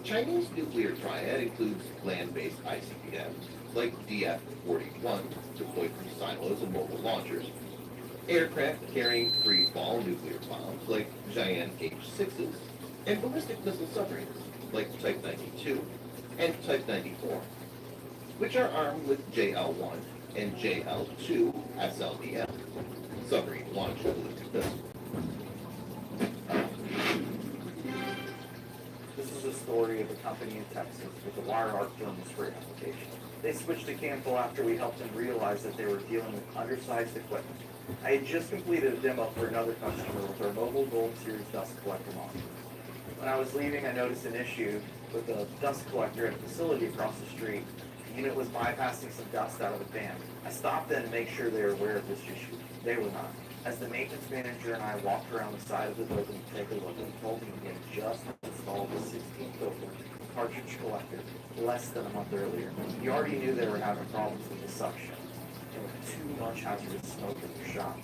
Chinese nuclear triad includes land-based ICBMs, like DF-41, deployed from silos and mobile launchers, aircraft carrying free-fall nuclear bombs, like Jian H-6s, and ballistic missile submarines, like Type 92 and Type 94, which are armed with JL-1 and JL-2 SLBM, submarine-launched ballistic missiles. This is the story of a company in Texas with a wire arc thermal spray application. They switched to Campbell after we helped them realize that they were dealing with undersized equipment. I had just completed a demo for another customer with our mobile Gold Series dust collector model. When I was leaving, I noticed an issue with the dust collector at a facility across the street. The unit was bypassing some dust out of the fan. I stopped in to make sure they were aware of this issue. They were not. As the maintenance manager and I walked around the side of the building to take a look, and told me he had just installed the 16 filter cartridge collector less than a month earlier. He already knew they were having problems with the suction and with too much hazardous smoke in their shop.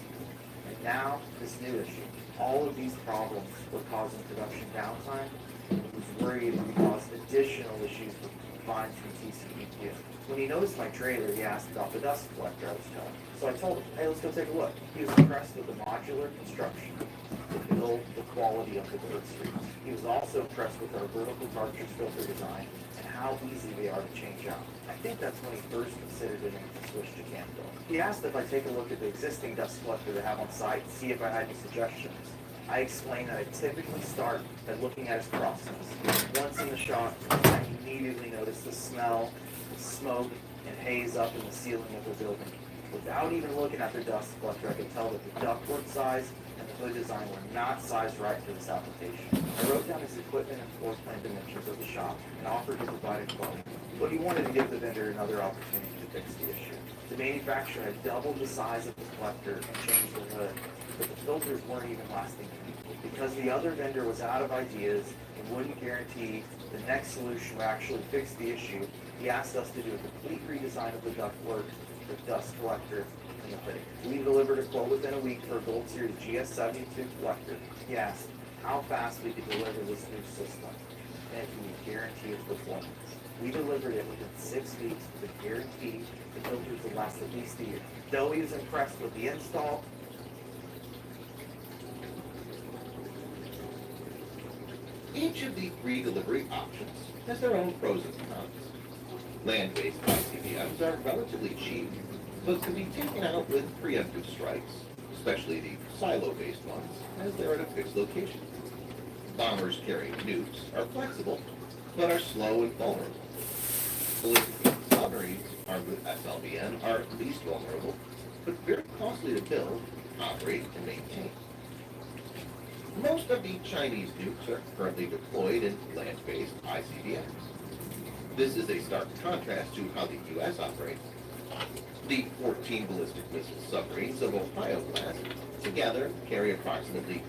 And now, this new issue. All of these problems were causing production downtime, and he was worried it would cause additional issues with fines from TCEQ. When he noticed my trailer, he asked about the dust collector I was telling. So I told him, hey, let's go take a look. He was impressed with the modular construction, the build, the quality of the dirt streets. He was also impressed with our vertical cartridge filter design and how easy they are to change out. I think that's when he first considered it and switched to Campbell. He asked if I take a look at the existing dust collector they have on site and see if I had any suggestions. I explained that I typically start by looking at his process. Once in the shop, I immediately noticed the smell, the smoke, and haze up in the ceiling of the building. Without even looking at their dust collector, I could tell that the ductwork size and the hood design were not sized right for this application. I wrote down his equipment and floor plan dimensions of the shop and offered to provide a quote, but he wanted to give the vendor another opportunity to fix the issue. The manufacturer had doubled the size of the collector and changed the hood, but the filters weren't even lasting. Because the other vendor was out of ideas and wouldn't guarantee the next solution would actually fix the issue, he asked us to do a complete redesign of the ductwork, the dust collector, and the hooding. We delivered a quote within a week for a Gold Series GS72 collector. He asked how fast we could deliver this new system, and if we would guarantee its performance. We delivered it within 6 weeks with a guarantee the filters would last at least a year. Though he was impressed with the install, Each of the three delivery options has their own pros and cons. Land-based ICBMs are relatively cheap, but can be taken out with preemptive strikes, especially the silo-based ones, as they're at a fixed location. Bombers carrying nukes are flexible, but are slow and vulnerable. Ballistic submarines armed with SLBM are least vulnerable, but very costly to build, operate, and maintain. Most of the Chinese nukes are currently deployed in land-based ICBMs. This is a stark contrast to how the U.S. operates. The 14 ballistic missile submarines of Ohio class together carry approximately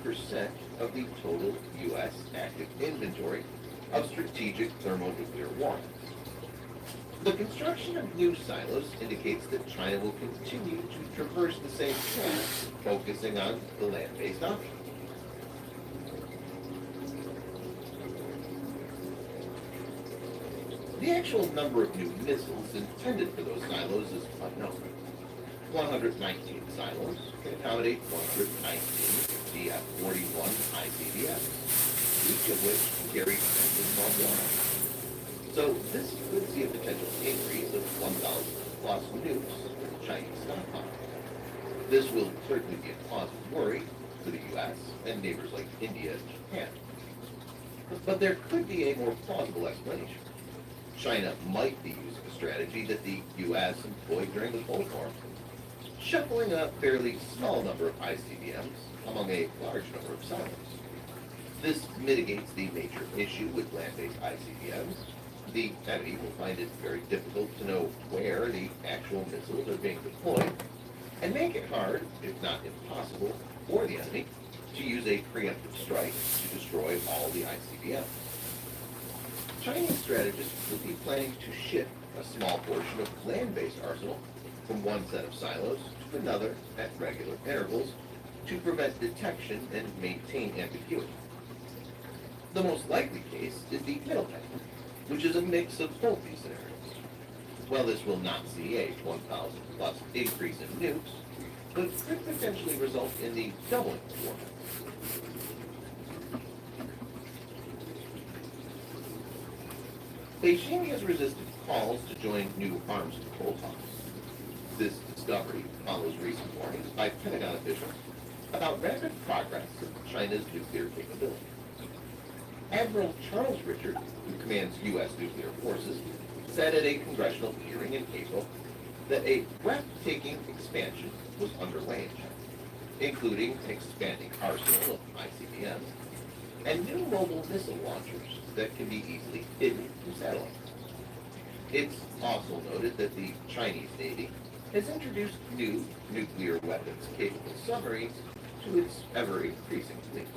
50% of the total U.S. active inventory of strategic thermonuclear warheads. The construction of new silos indicates that China will continue to traverse the same path, focusing on the land-based option. The actual number of new missiles intended for those silos is unknown. 119 silos can accommodate 119 DF-41 ICBMs, each of which can carry 10 to 12 warheads. So this could see a potential increase of 1,000 plus nukes in the Chinese stockpile. This will certainly be a cause of worry for the U.S. and neighbors like India and Japan. But there could be a more plausible explanation. China might be using a strategy that the U.S. employed during the Cold War, shuffling a fairly small number of ICBMs among a large number of silos. This mitigates the major issue with land-based ICBMs. The enemy will find it very difficult to know where the actual missiles are being deployed, and make it hard, if not impossible, for the enemy to use a preemptive strike to destroy all the ICBMs. Chinese strategists will be planning to shift a small portion of land-based arsenal from one set of silos to another at regular intervals to prevent detection and maintain ambiguity. The most likely case is the middle path, which is a mix of both these scenarios. While this will not see a 1,000 plus increase in nukes, but could potentially result in the doubling of warheads. Beijing has resisted calls to join new arms control talks. This discovery follows recent warnings by Pentagon officials about rapid progress of China's nuclear capability. Admiral Charles Richard, who commands U.S. nuclear forces, said at a congressional hearing in April that a breathtaking expansion was underway in China, including an expanding arsenal of ICBMs and new mobile missile launchers that can be easily hidden from satellites. It's also noted that the Chinese Navy has introduced new nuclear weapons-capable submarines to its ever-increasing fleet.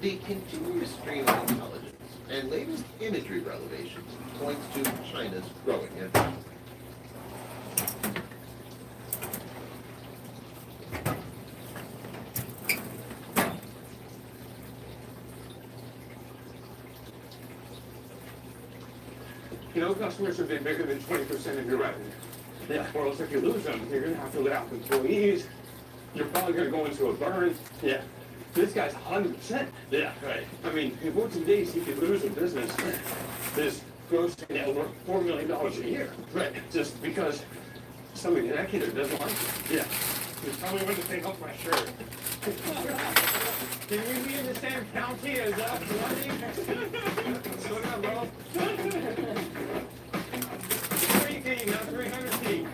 The continuous stream of intelligence and latest imagery revelations points to China's growing ambition. You know, customers should be bigger than 20% of your revenue. Yeah. Or else if you lose them, you're gonna have to lay off employees. You're probably gonna go into a burn. Yeah. This guy's 100%. Yeah, right. I mean, in 14 days, he could lose a business. This gross net worth $4 million a year. Right. Just because some executive doesn't like it. Yeah. Just tell me when to take off my shirt. Can we be in the same county as us? Slow down, bro. 3 feet, not 300 feet.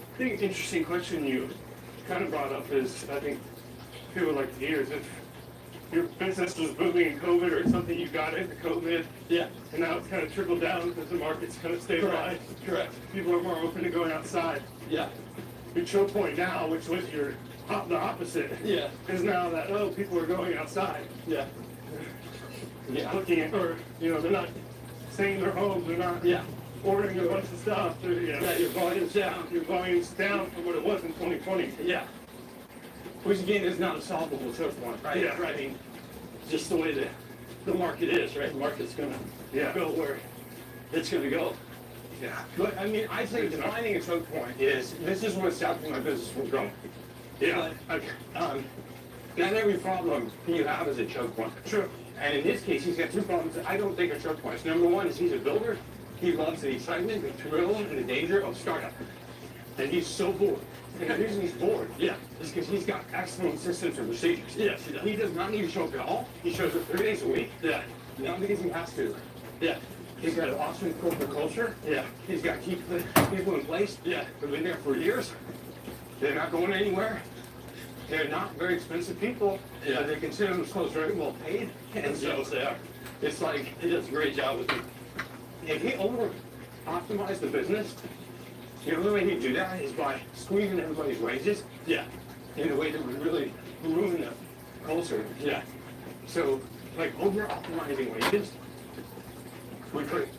I think an interesting question you kind of brought up is, I think people would like to hear is if your business was booming in COVID or something, you got into COVID. Yeah. And now it's kind of trickled down because the market's kind of stabilized. Correct. People are more open to going outside. Yeah. Your choke point now, which was the opposite, Yeah. is now that, oh, people are going outside. Yeah. Yeah. Looking at, or, they're not staying in their homes, they're not Yeah. ordering a bunch of stuff. Yeah, your volume's down. Your volume's down from what it was in 2020. Yeah. Which again is not a solvable choke point, right? Yeah, right. I mean, just the way the market is, right? The market's gonna go where it's gonna go. Yeah. But I mean, I think defining a choke point is, this is what stopped my business from growing. Yeah. Okay. Not every problem you have is a choke point. True. And in this case, he's got two problems that I don't think are choke points. Number one is he's a builder. He loves the excitement, the thrill, and the danger of startup. And he's so bored. And the reason he's bored, is because he's got excellent systems and procedures. Yes, he does not need to show up at all. He shows up 3 days a week. Yeah. Not because he has to. Yeah. He's got an awesome corporate culture. Yeah. He's got keep the people in place. Yeah. They've been there for years. They're not going anywhere. They're not very expensive people. Yeah. But they consider themselves very well paid. And so Yes, they are. it's like, He does a great job with it. if he over-optimized the business, the only way he'd do that is by squeezing everybody's wages. Yeah. In a way that would really ruin the culture. Yeah. So, like, over-optimizing wages would create.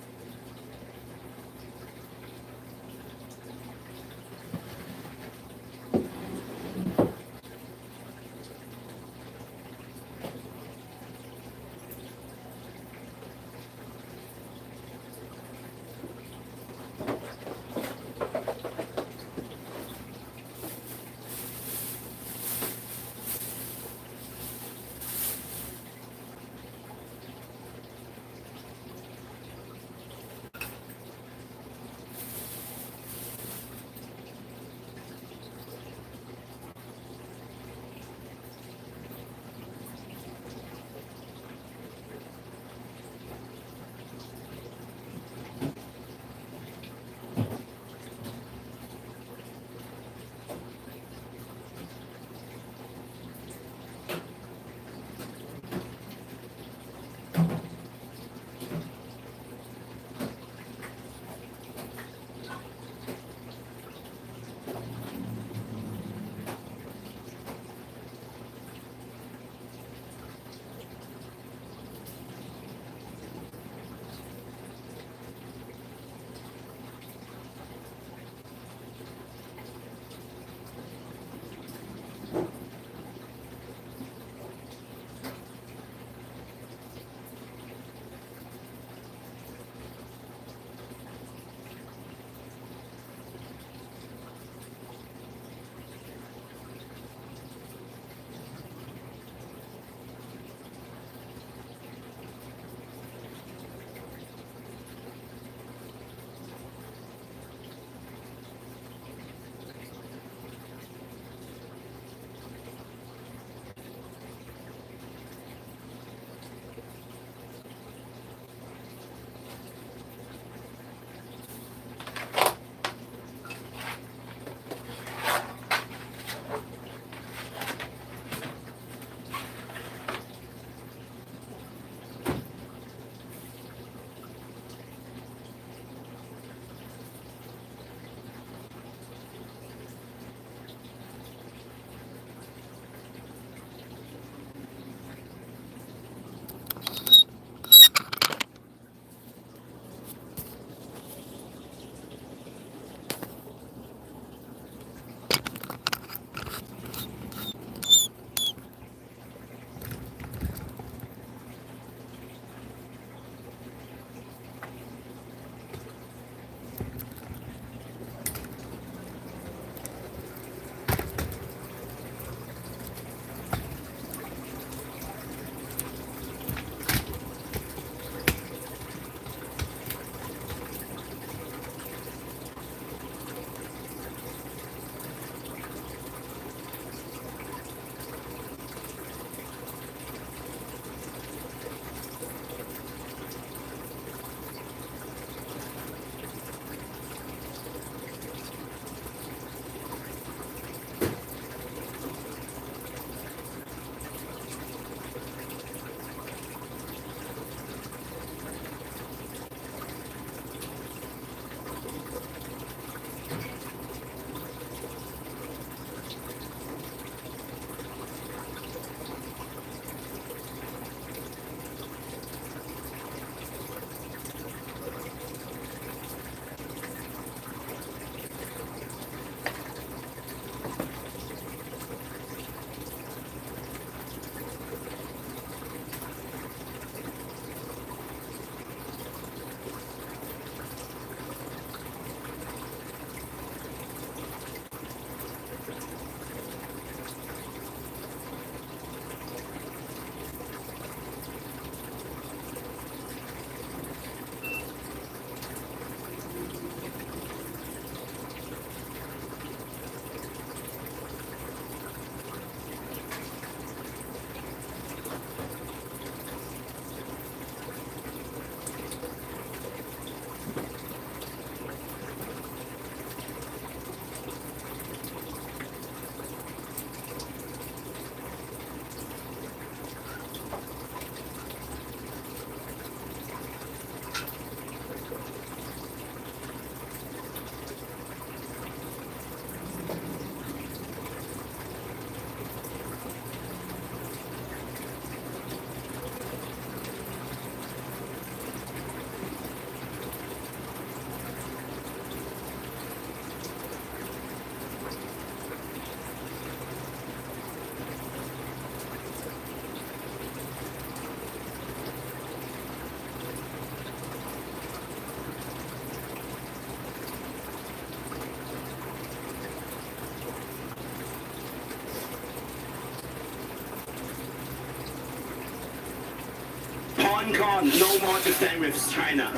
Hong Kong no more to stand with China.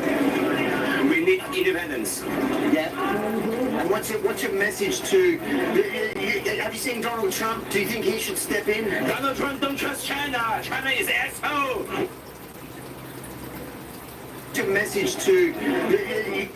We need independence. Yeah. And what's your message to? Have you seen Donald Trump? Do you think he should step in? Donald Trump don't trust China. China is asshole. What's your message to?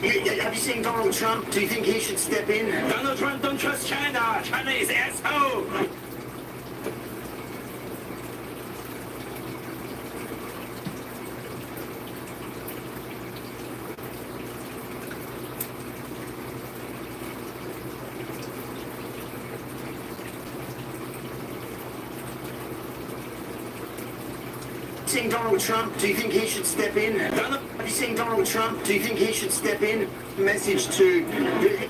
Have you seen Donald Trump? Do you think he should step in? Donald Trump don't trust China. China is asshole. Seen Donald Trump? Do you think he should step in? Have you seen Donald Trump? Do you think he should step in? Message to